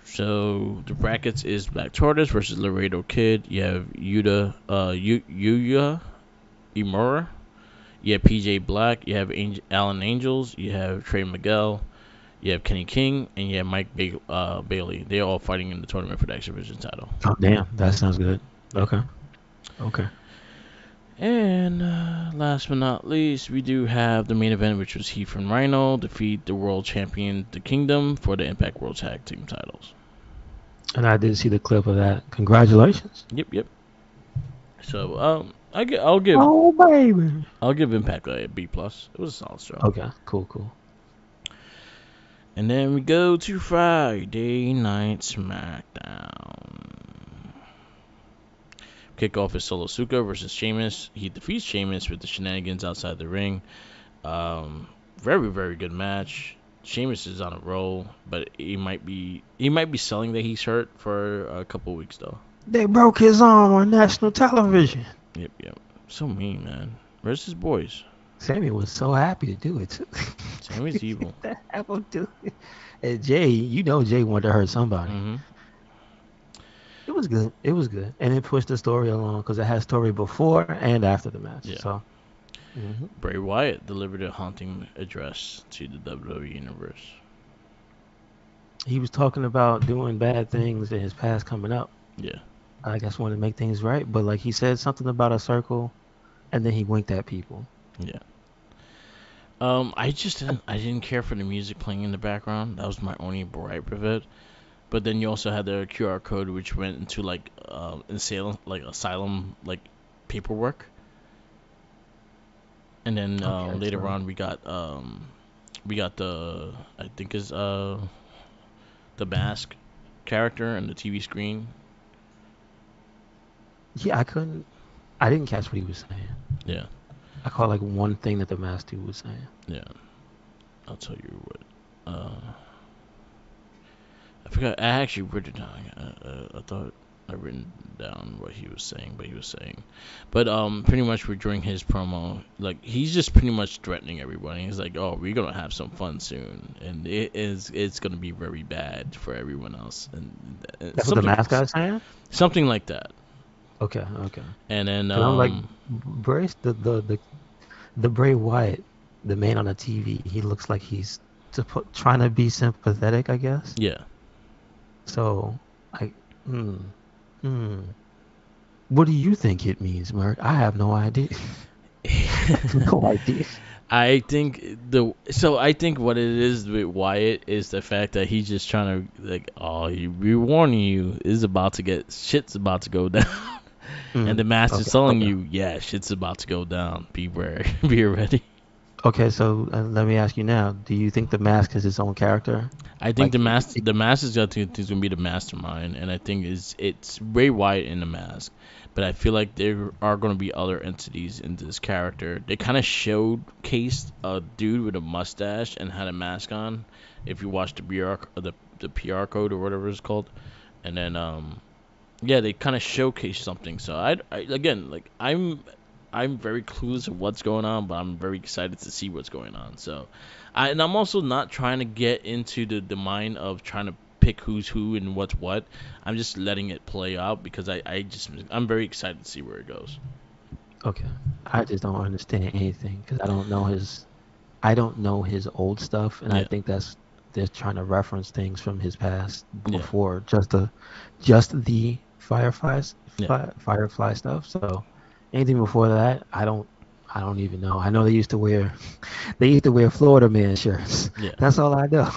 So the brackets is Black Tortoise versus Laredo Kid. You have Yuya Imura. You have PJ Black. You have Alan Angels. You have Trey Miguel. You have Kenny King, and you have Mike Bailey. They're all fighting in the tournament for the X Division title. Oh, damn. That sounds good. Okay. Okay. And last but not least, we do have the main event, which was Heath and Rhino defeat the world champion, The Kingdom, for the Impact World Tag Team titles. And I did see the clip of that. Congratulations. Yep. So I'll give Oh, baby. Impact a B plus. It was a solid show. Okay. Cool. And then we go to Friday Night SmackDown. Kickoff is Solo Suka versus Sheamus. He defeats Sheamus with the shenanigans outside the ring. Very, very good match. Sheamus is on a roll, but he might be selling that he's hurt for a couple weeks though. They broke his arm on national television. Yep. So mean, man. Where's his boys? Sammy was so happy to do it too. Sammy's evil. That happened to it. And Jay, Jay wanted to hurt somebody. Mm-hmm. It was good. And it pushed the story along because it had story before and after the match. Yeah. So Bray Wyatt delivered a haunting address to the WWE Universe. he was talking about doing bad things in his past coming up. Yeah. I guess wanted to make things right, but like he said something about a circle, and then he winked at people. Yeah. I didn't care for the music playing in the background. That was my only gripe of it. But then you also had the QR code, which went into like asylum paperwork. And then later on we got the I think is the mask character and the TV screen. Yeah, I didn't catch what he was saying. Yeah. I caught like one thing that the mask dude was saying. Yeah. I'll tell you what. I forgot. I actually wrote it down. I thought I written down what he was saying, but pretty much during his promo, like he's just pretty much threatening everybody. He's like, "Oh, we're gonna have some fun soon, and it's gonna be very bad for everyone else." And That's what the mask guy was saying. Something like that. Okay, okay. And then Because I'm like, Bryce, the Bray Wyatt, the man on the TV, he looks like he's trying to be sympathetic, I guess. yeah. So, I, hmm, hmm. What do you think it means, Merc? I have no idea. No idea. I think what it is with Wyatt is the fact that he's just trying to like, oh, we warning you, is about to get shit's about to go down. And the master's Okay, telling okay. you, yeah, shit's about to go down. Be ready. Be ready. Okay, so let me ask you now. Do you think the mask is its own character? I think Like, the master's got to is gonna be the mastermind, and I think it's Ray Wyatt in the mask, but I feel like there are gonna be other entities in this character. They kind of showcased a dude with a mustache and had a mask on. If you watch the PR code or whatever it's called, and then yeah, they kind of showcase something. So I again, like I'm very clueless of what's going on, but I'm very excited to see what's going on. So, and I'm also not trying to get into the mind of trying to pick who's who and what's what. I'm just letting it play out because I'm very excited to see where it goes. okay, I just don't understand anything because I don't know his old stuff, and I Yeah, think that's they're trying to reference things from his past yeah, before just the yeah, Firefly stuff. So anything before that, I don't even know. I know they used to wear Florida Man shirts. yeah, That's all I know.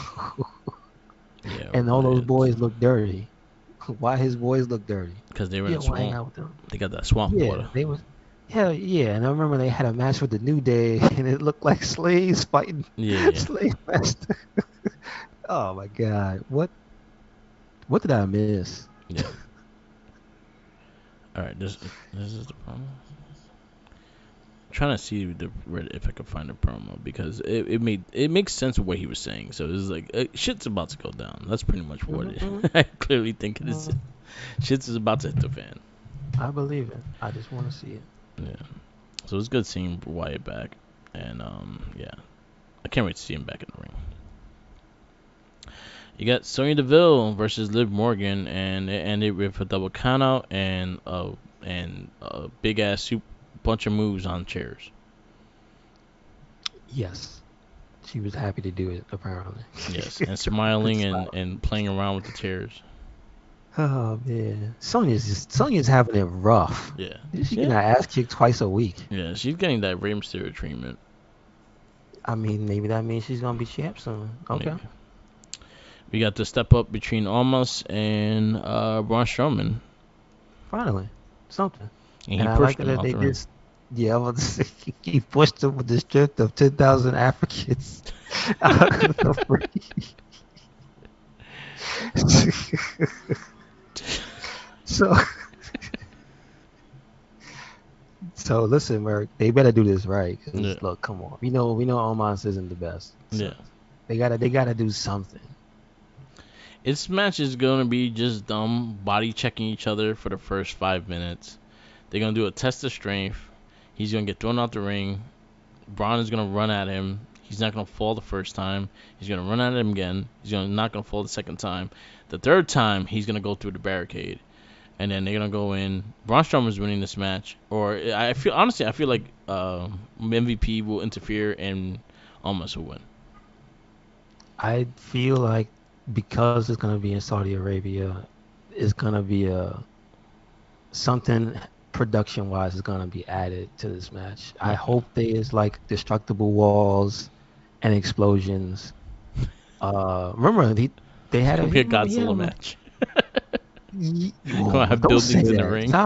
yeah. And all those boys look dirty. Why his boys look dirty? Because they were You in the don't want to hang swamp. out with them. They got that swamp Yeah, water. they was. Hell yeah, and I remember they had a match with the New Day, and it looked like slaves fighting Yeah, slave master. Oh my God, what did I miss? yeah. All right, this is the problem. Trying to see if I can find a promo because it makes sense of what he was saying. So it's like shit's about to go down. That's pretty much what it. Hmm. I clearly think it is. Hmm. Shit's is about to hit the fan. I believe it. I just want to see it. Yeah. So it's good seeing Wyatt back, and yeah, I can't wait to see him back in the ring. You got Sonya Deville versus Liv Morgan, and it ended with a double countout and a big ass soup bunch of moves on chairs. Yes, she was happy to do it. Apparently. Yes, and smiling and, Smile. and playing around with the chairs. Oh man, Sonya's having it rough. Yeah. She Yeah. getting her ass kicked twice a week. Yeah, she's getting that Rey Mysterio treatment. I mean, maybe that means she's gonna be champ soon. Okay. Maybe. We got the step up between Almas and Braun Strowman. Finally, something. And he And I like pushed that him out they the ring. did. Yeah, I was to say, he pushed him with the strength of 10,000 Africans out of the ring. So, so listen, Merc, they better do this right. Yeah. 'Cause look, come on, we know Omos isn't the best, Yeah. so they gotta do something. Its match is going to be just dumb body checking each other for the first 5 minutes. They're going to do a test of strength. He's going to get thrown out the ring. Braun is going to run at him. He's not going to fall the first time. He's going to run at him again. Not going to fall the second time. The third time, he's going to go through the barricade. And then they're going to go in. Braun Strowman's winning this match. Or I feel like MVP will interfere and Almas will win. I feel like because it's gonna be in Saudi Arabia, it's gonna be something production wise is gonna be added to this match. I Okay. hope there is like destructible walls and explosions. Remember they It's had a going to be he a remember he had Godzilla a match. Going to whoa, have don't say buildings in the that. ring.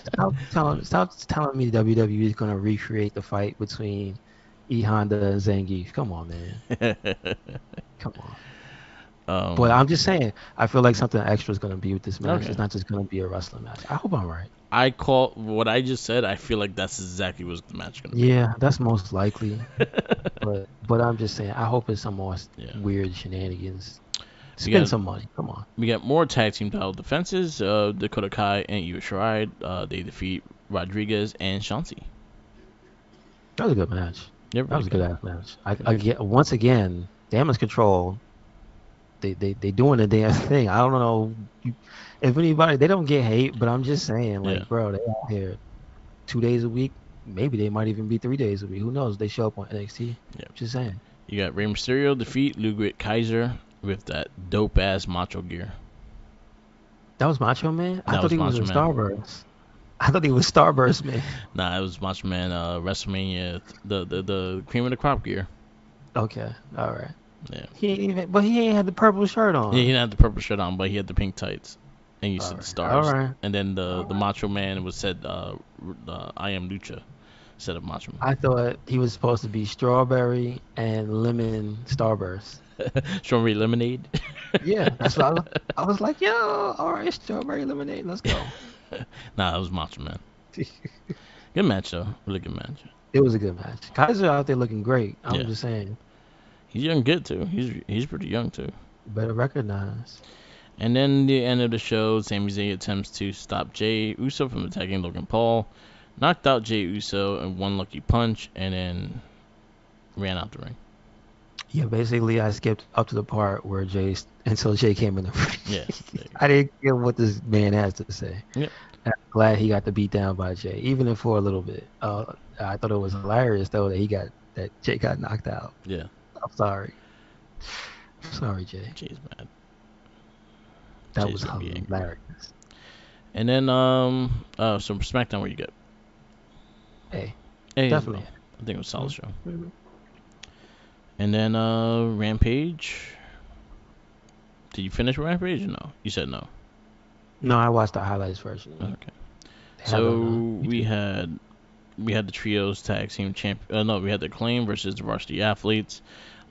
Stop telling me WWE is gonna recreate the fight between E Honda and Zangief. Come on, man. Come on. But um, I'm just saying, I feel like something extra is gonna be with this match. okay. It's not just gonna be a wrestling match. I hope I'm right. I call what I just said. I feel like that's exactly what the match is going to be. Yeah, that's most likely. But I'm just saying, I hope it's some more Yeah. weird shenanigans. We Spend got some money. Come on. we got more tag team title defenses. Dakota Kai and Io Shirai. They defeat Rodriguez and Shanti. That was a good match. They're That really was a good. good ass match. Once again, Damage Control. They doing the damn thing. I don't know. if anybody, they don't get hate, but I'm just saying, Yeah, like, bro, they out here 2 days a week. Maybe they might even be 3 days a week. Who knows? They show up on NXT. yeah. Just saying. You got Rey Mysterio defeat Ludwig Kaiser with that dope ass Macho gear. That was Macho Man. I That thought was he was Macho a Man. Starburst. I thought he was Starburst Man. Nah, it was Macho Man. WrestleMania, the cream of the crop gear. Okay, all right. Yeah. He ain't even, but he ain't had the purple shirt Yeah, he on. didn't have the purple shirt on, but he had the pink tights, and you see All the right, all stars. right, And then the all the right. Macho Man was said, I am Lucha, instead of Macho I thought he was supposed to be strawberry and lemon Starburst. Man. Strawberry lemonade. Yeah, that's what I was like, yo, all right, strawberry lemonade, let's go. Nah, it was Macho Man. Good match though, really good match. It was a good match. Kaiser out there looking great. I'm Yeah, just saying, he's young kid too. He's pretty young too. better recognize. And then the end of the show, Sami Zayn attempts to stop Jey Uso from attacking Logan Paul, knocked out Jey Uso in one lucky punch, and then ran out the ring. Yeah, basically, I skipped up to the part where until Jay came in the ring. Yeah. I didn't get what this man has to say. Yep. I'm glad he got to beat down by Jay, even if for a little bit. I thought it was hilarious though that Jay got knocked out. Yeah. I'm sorry. I'm sorry, Jay. Jay's mad. That Jay's was gonna be angry. hilarious. And then so SmackDown, what you get? Hey, A as well. definitely. I think it was a solid show. Mm-hmm. And then Rampage. Did you finish Rampage or no? You said no. No, I watched the highlights first. Okay. They have it So on we had the trios tag team champ. No, we had the Acclaim versus the Varsity Athletes.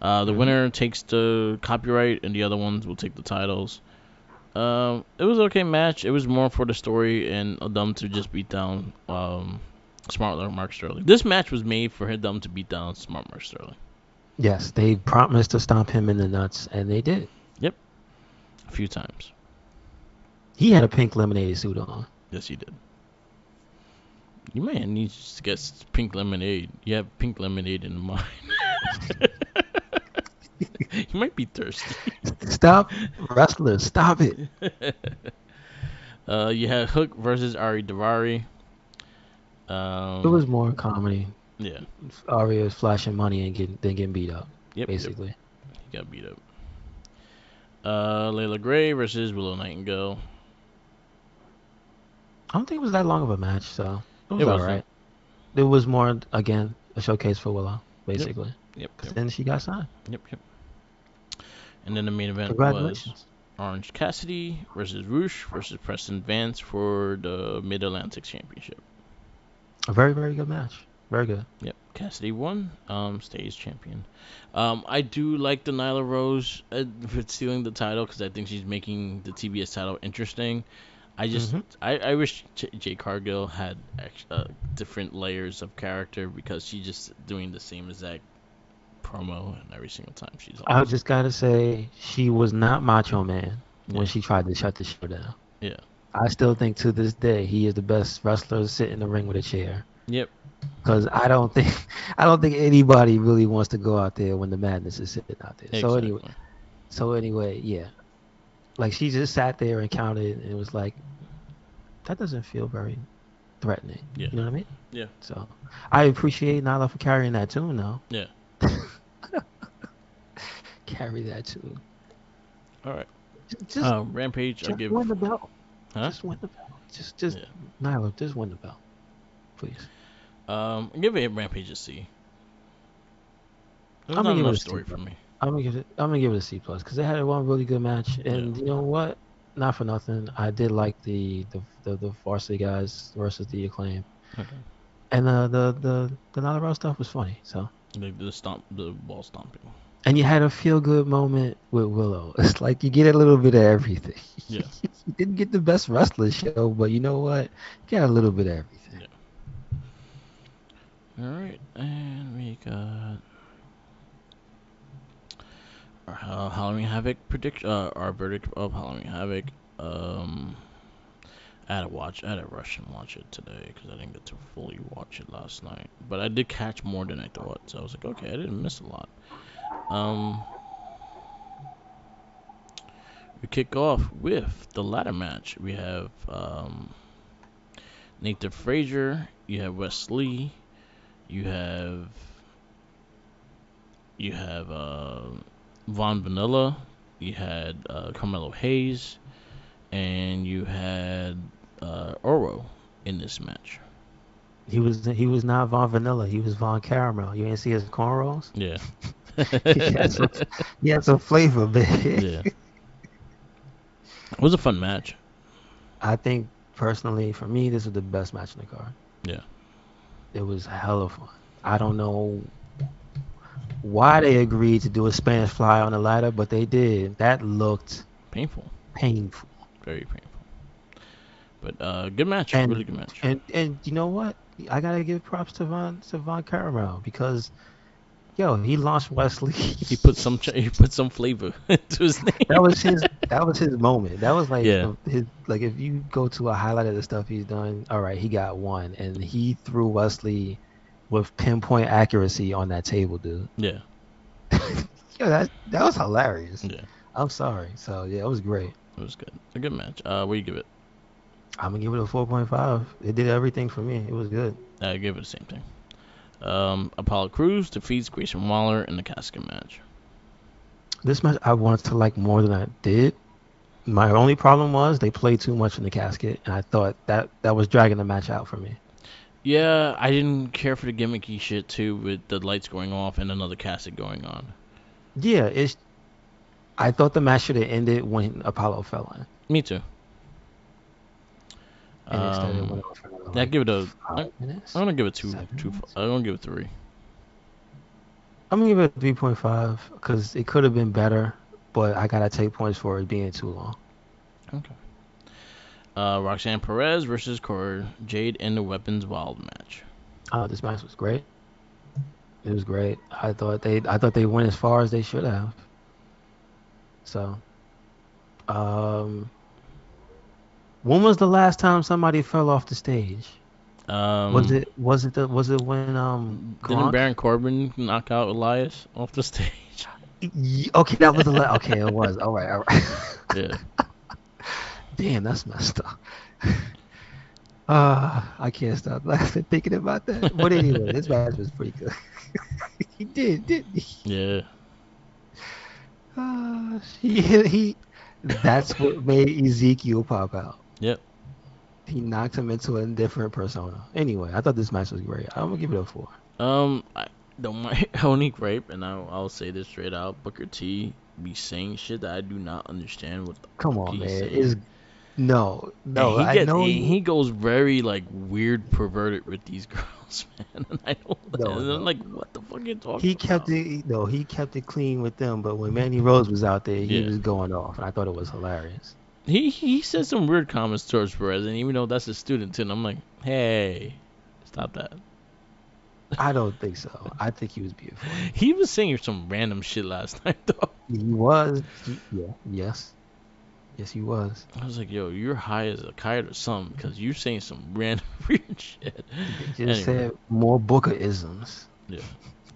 The YouTube. winner takes the copyright, and the other ones will take the titles. It was an okay match. It was more for the story and them to just beat down Smart Mark Sterling. This match was made for them to beat down Smart Mark Sterling. Yes, they promised to stomp him in the nuts, and they did. Yep, a few times. He had a pink lemonade suit on. Yes, he did. You might need to get pink lemonade. You have pink lemonade in mind. You might be thirsty. Stop, wrestlers, stop it. You had Hook versus Ari Daivari. It was more comedy. Yeah. Arya is flashing money and getting beat up, Yep. basically. Yep. He got beat up. Layla Gray versus Willow Nightingale. I don't think it was that long of a match, so it was It all wasn't. right. It was more, again, a showcase for Willow, basically. Yep. Because Yep. then she got signed. Yep. Yep. And then the main event was Congratulations. Orange Cassidy versus Roosh versus Preston Vance for the Mid Atlantic Championship. A very, very good match. Very good. Yep, Cassidy won. Stays champion. I do like the Nyla Rose for stealing the title because I think she's making the TBS title interesting. I just hmm I wish Jay Cargill had different layers of character because she's just doing the same exact promo and every single time she's on. I just got to say, she was not Macho Man Yeah, when she tried to shut the show down. yeah, I still think to this day he is the best wrestler to sit in the ring with a chair. yep, Because I don't think anybody really wants to go out there when the madness is sitting out there. exactly. So anyway, yeah. Like she just sat there and counted, and it was like that doesn't feel very threatening. Yeah, You know what I mean? yeah, So I appreciate Nyla for carrying that tune, though. yeah. Carry that tune. All right. Just Rampage. I just give. win the belt. Huh? Just win the belt. Just Yeah. Nyla, just win the belt, please. Give it Rampage a C. There's I'm not gonna give it enough a C story for plus. me. I'm gonna give it a C plus because they had one really good match, Yeah. and you know what? Not for nothing, I did like the varsity guys versus the acclaim, Okay. and the Nyla Rose stuff was funny. So, The ball stomping. and you had a feel good moment with Willow. It's like you get a little bit of everything. Yeah. You didn't get the best wrestler show, but you know what? You got a little bit of everything. Yeah. All right, and we got our Halloween Havoc prediction. Our verdict of Halloween Havoc. Um, I had to rush and watch it today because I didn't get to fully watch it last night. But I did catch more than I thought, so I was like, okay, I didn't miss a lot. Um, We kick off with the ladder match. We have Nathan Frazier. You have Wesley. You have Von Vanilla. You had Carmelo Hayes, and you had Oro in this match. He was not Von Vanilla. He was Von Caramel. You ain't see his cornrows? Yeah. he had some he had some flavor, man. Yeah. It was a fun match. I think personally, for me, this was the best match in the card. Yeah. It was hella fun. I don't know why they agreed to do a Spanish fly on the ladder, but they did. That looked Painful. painful. Very painful. But good match. And Really good match. and you know what? I gotta give props to Von Caramel because yo, he launched Wesley. He put some flavor into his name. That was his moment. That was like Yeah. his like if you go to a highlight of the stuff he's done, all right, he got one and he threw Wesley with pinpoint accuracy on that table, dude. Yeah. Yo, that was hilarious. Yeah. I'm sorry. So yeah, it was great. It was good. A good match. What do you give it? I'm gonna give it a 4.5. It did everything for me. It was good. I give it the same thing. Apollo Crews defeats Grayson Waller in the casket match. This match I wanted to like more than I did. My only problem was they played too much in the casket, and I thought that was dragging the match out for me. Yeah, I didn't care for the gimmicky shit too, with the lights going off and another casket going on. Yeah, I thought the match should have ended when Apollo fell in, Me too. and instead it went on for another I like give it a. I'm 5 minutes. gonna give it 7 two. minutes? I'm gonna give it 3. I'm gonna give it a 3.5 because it could have been better, but I gotta take points for it being too long. Okay. Roxanne Perez versus Cora Jade in the Weapons Wild match. This match was great. It was great. I thought they went as far as they should have. So, um, when was the last time somebody fell off the stage? Was it when Didn't Gronk? Baron Corbin knock out Elias off the stage? Okay, that was the last. Okay, it was. All right, all right. Yeah. Damn, that's messed up. I can't stop laughing thinking about that. But anyway, this match was pretty good. He didn't he? Yeah. He. That's what made Ezekiel pop out. Yep. He knocked him into a different persona. Anyway, I thought this match was great. I'm gonna give it a 4. I don't mind only rape, and I'll say this straight out. Booker T be saying shit that I do not understand what the Come fuck on, he's man. saying. No. And I know he goes very like weird perverted with these girls, man. And I don't no, and I'm no. like, what the fuck are you talking He kept about? it. No, he kept it clean with them. But when Manny Rose was out there, he Yeah. was going off, and I thought it was hilarious. He said some weird comments towards Perez, and even though that's a student too, and I'm like, hey, stop that. I don't think so. I think he was beautiful. He was saying some random shit last night though. He was. Yeah. Yes, he was. I was like, yo, you're high as a kite or something because you're saying some random weird shit. They just Anyway, said more Booker isms. yeah.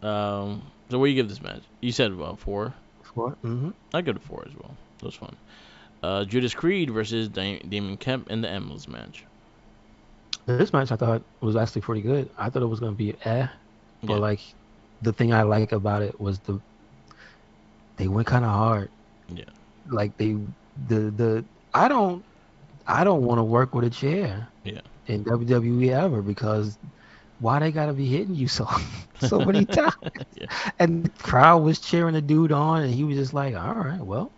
So what do you give this match? You said 4. What? Mm-hmm. I give it a 4 as well. That was fun. Judas Creed versus Damon Kemp in the Emlyn match. This match I thought was actually pretty good. I thought it was gonna be but Yeah. like the thing I like about it was they went kind of hard. Yeah. Like the I don't want to work with a chair Yeah. in WWE ever because why they gotta be hitting you so many times? Yeah. And the crowd was cheering the dude on, and he was just like, "All right, well,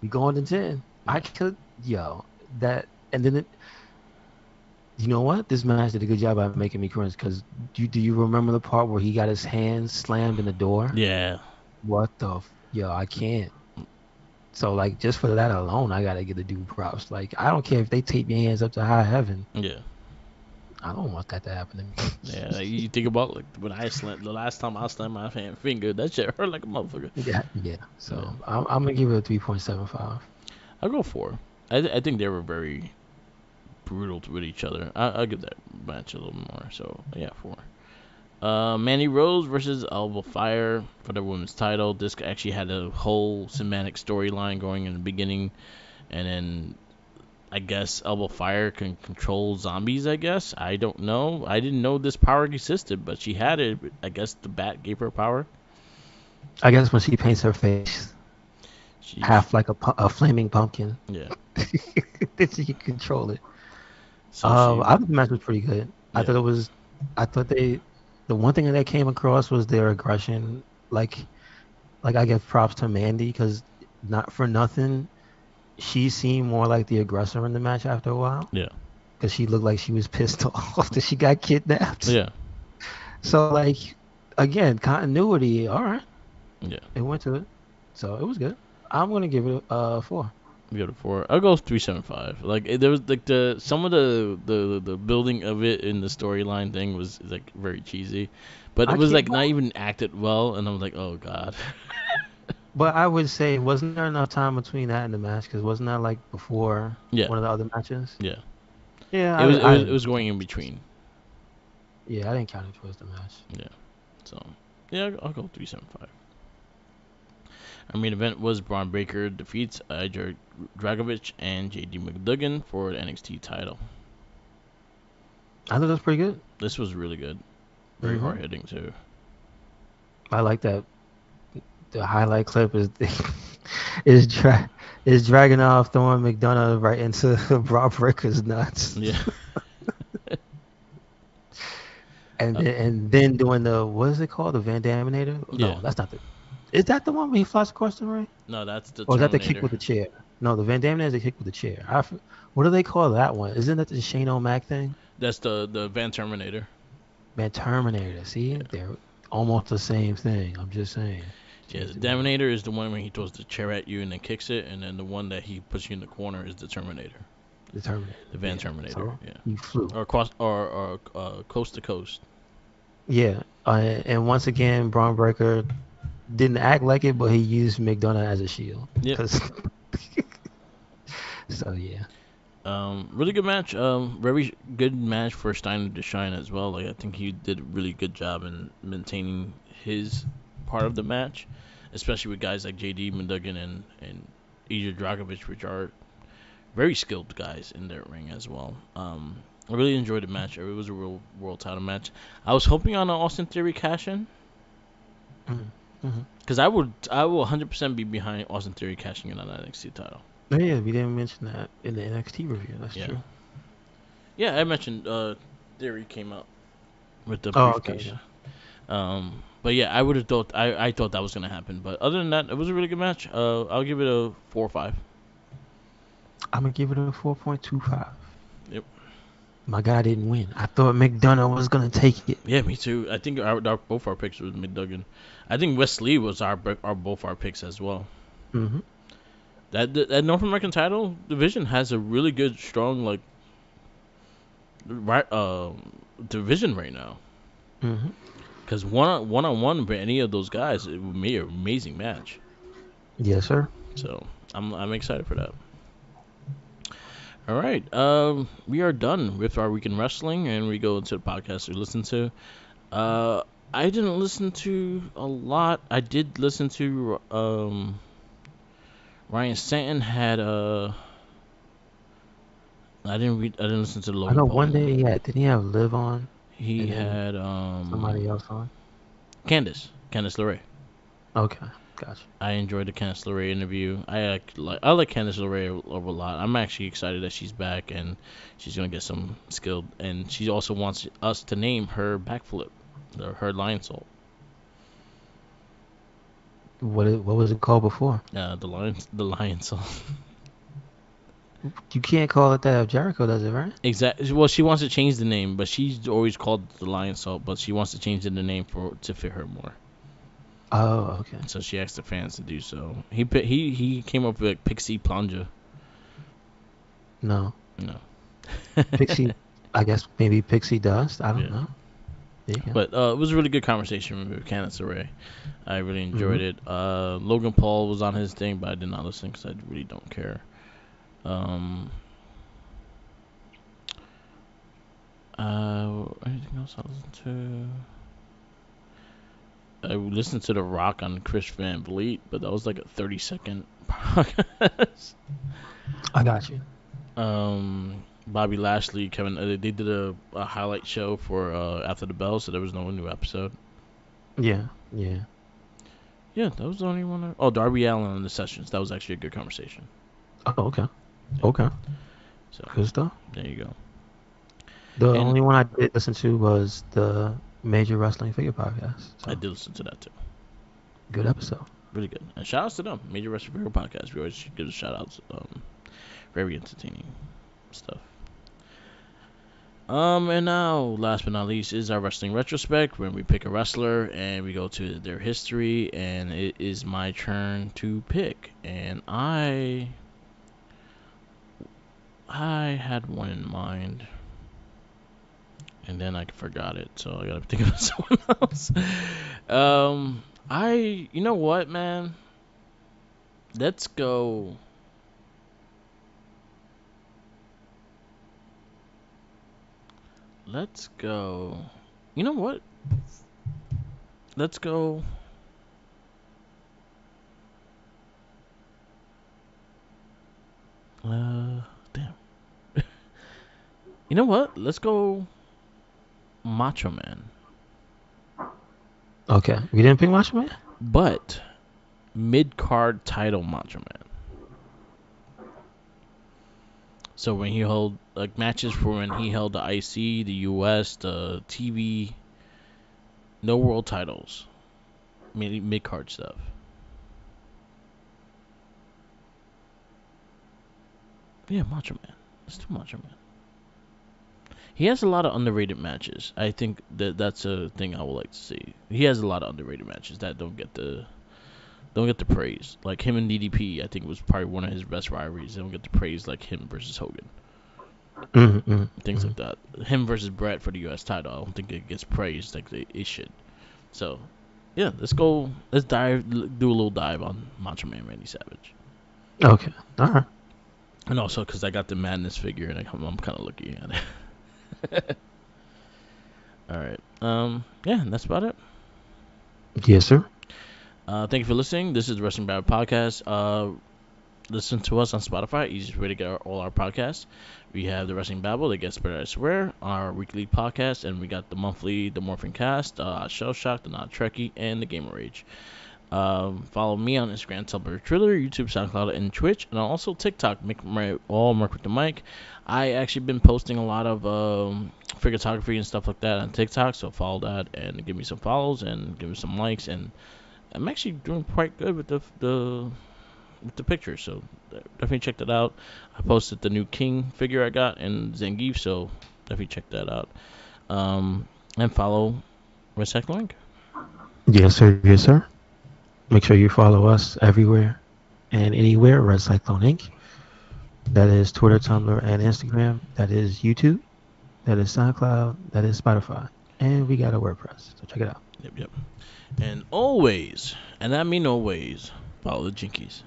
we going to 10." I could, yo, that, and then you know what? This match did a good job at making me cringe because do you remember the part where he got his hands slammed in the door? Yeah. What yo, I can't. So like just for that alone, I gotta give the dude props. Like I don't care if they tape your hands up to high heaven. Yeah. I don't want that to happen to me. Yeah. Like, you think about like when the last time I slammed my finger, that shit hurt like a motherfucker. Yeah. So Yeah. I'm gonna give it a 3.75. I'll go 4. I think they were very brutal with each other. I'll give that match a little more. So yeah, 4. Mandy Rose versus Alba Fire for the women's title. This actually had a whole cinematic storyline going in the beginning. and then I guess Elbow Fire can control zombies. I guess I don't know. I didn't know this power existed, but she had it. I guess the bat gave her power. I guess when she paints her face She half like a flaming pumpkin, yeah. then she can control it. So she I thought the match was pretty good. I yeah thought it was. I thought the one thing that came across was their aggression. Like, I give props to Mandy because not for nothing, she seemed more like the aggressor in the match after a while yeah because she looked like she was pissed off that she got kidnapped. yeah So like, again, continuity. All right, yeah. it went to it, so it was good. I'm gonna give it a 4. Go to 4. I'll go 3.75. Like there was like the some of the building of it in the storyline thing was like very cheesy, but it I was can't. like not even acted well, and I was like, oh god. But I would say, wasn't there enough time between that and the match? Because wasn't that like before Yeah one of the other matches? yeah. Yeah, It was it I was it didn't. was going in between. Yeah, I didn't count it towards the match. Yeah. So yeah, I'll go 3.75. Our main event was Braun Breaker defeats Ajay Dragovich and JD McDuggan for the NXT title. I thought that was pretty good. This was really good. Very hmm hard hitting too. I like that. The highlight clip is is is dragging off throwing McDonough right into Rob Breaker's nuts, Yeah. Uh, and then doing the, what is it called, the Van Daminator? yeah. No, that's not the. Is that the one where he flies across the ring? No, that's the Or is that the kick Terminator. with the chair? No, the Van Daminator is the kick with the chair. What do they call that one? Isn't that the Shane O'Mac thing? That's the Van Terminator. Man, Terminator. See, Yeah. they're almost the same thing. I'm just saying. Yeah, the Change the name. Dominator is the one where he throws the chair at you and then kicks it, and then the one that he puts you in the corner is the Terminator, The Terminator. the Van Yeah. Terminator. So Yeah, he flew. or cross or coast to coast. Yeah. And once again, Braun Breaker didn't act like it, but he used McDonough as a shield. Yep. Cause so yeah. Really good match. Very good match for Steiner to shine as well. Like I think he did a really good job in maintaining his part of the match, especially with guys like JD McDuggan and Ilya Dragovich, which are very skilled guys in their ring as well. I really enjoyed the match. It was a real world title match. I was hoping on an Austin Theory cash in Mm-hmm. because I will 100% be behind Austin Theory cashing in on that NXT title. Oh, yeah, we didn't mention that in the NXT review. That's Yeah, true. yeah. I mentioned Theory came out with the Oh, okay. briefcase. Yeah. But yeah, I would have thought I thought that was gonna happen. But other than that, it was a really good match. I'll give it a 4 or 5. I'm gonna give it a 4.25. Yep. My guy didn't win. I thought McDonough was gonna take it. Yeah, me too. I think both our picks was McDuggan. I think Wesley was our both our picks as well. Mm-hmm. That North American title division has a really good, strong right division right now. Mm-hmm. Because one with any of those guys, it would be an amazing match. Yes, sir. So I'm excited for that. All right, we are done with our weekend wrestling, and we go into the podcast we listen to. I didn't listen to a lot. I did listen to Ryan Stanton had I didn't listen to the I Logan know Paul one day one. didn't he have Liv on He and then had somebody else on? Candice LeRae. Okay, gotcha. I enjoyed the Candice LeRae interview. I like Candice LeRae a lot. I'm actually excited that she's back and she's gonna get some skill. And she also wants us to name her backflip, her lion salt. What was it called before? The lion salt. You can't call it that if Jericho does it, right? Exactly. Well, she wants to change the name, but she's always called the lion salt. But she wants to change the name to fit her more. Oh, okay. So she asked the fans to do so. He came up with like Pixie Plunger. No. No. Pixie, I guess maybe Pixie Dust. I don't Yeah. know. There you go. But it was a really good conversation with Candice LeRae. I really enjoyed Mhm. it. Logan Paul was on his thing, but I did not listen because I really don't care. Anything else I listened I listened to The Rock on Chris Van Vliet, but that was like a 30-second podcast. I got you. Bobby Lashley, Kevin, they did a highlight show for After the Bell, so there was no new episode. Yeah, yeah. Yeah, that was the only one. Oh, Darby Allin on the Sessions. That was actually a good conversation. Oh, okay. Yeah. Okay. So Good stuff. there you go. The And only one I did listen to was the Major Wrestling Figure podcast. I So did listen to that too. good episode. Really good. And shout outs to them. Major Wrestling Figure Podcast. We always give a shout outs. Very entertaining stuff. And now, last but not least, is our wrestling retrospect, when we pick a wrestler and we go to their history, and it is my turn to pick. And I had one in mind, and then I forgot it, so I gotta think of someone else. You know what, man? Let's go. Let's go. You know what? Let's go. Damn. You know what? Let's go. Macho Man. Okay. We didn't pick Macho Man? But mid card title Macho Man. So when he held like matches for when he held the IC, the US, the TV, no world titles, mid card stuff. Yeah, Macho Man. Let's do Macho Man. He has a lot of underrated matches. I think that's a thing I would like to see. He has a lot of underrated matches that don't get the praise. Like him and DDP, I think was probably one of his best rivalries. They don't get the praise like him versus Hogan. Things like that. Him versus Brett for the U.S. title. I don't think it gets praised like it should. So, yeah, let's go. Let's do a little dive on Macho Man Randy Savage. Okay. All right. And also because I got the Madness figure and I'm kind of looking at it. All right. Yeah, that's about it. Yes, sir. Thank you for listening. This is the Wrestling Babble Podcast. Listen to us on Spotify. Easiest way to get all our podcasts. We have the Wrestling Babble, that gets better, I swear, our weekly podcast, and we got the monthly, the Morphin Cast, Shell Shock, the Not Trekkie, and the Gamer Rage. Follow me on Instagram, Tumblr, Twitter, YouTube, SoundCloud, and Twitch, and also TikTok. All Mark with the Mic. I actually been posting a lot of photography and stuff like that on TikTok, so follow that and give me some follows and give me some likes. And I'm actually doing quite good with the pictures, so definitely check that out. I posted the new King figure I got in Zangief, so definitely check that out. And follow Recycle Link. Yes, sir. Yes, sir. Make sure you follow us everywhere and anywhere, Red Cyclone Inc. That is Twitter, Tumblr, and Instagram. That is YouTube. That is SoundCloud. That is Spotify. And we got a WordPress, so check it out. Yep. And always, and I mean always, follow the Jinkies.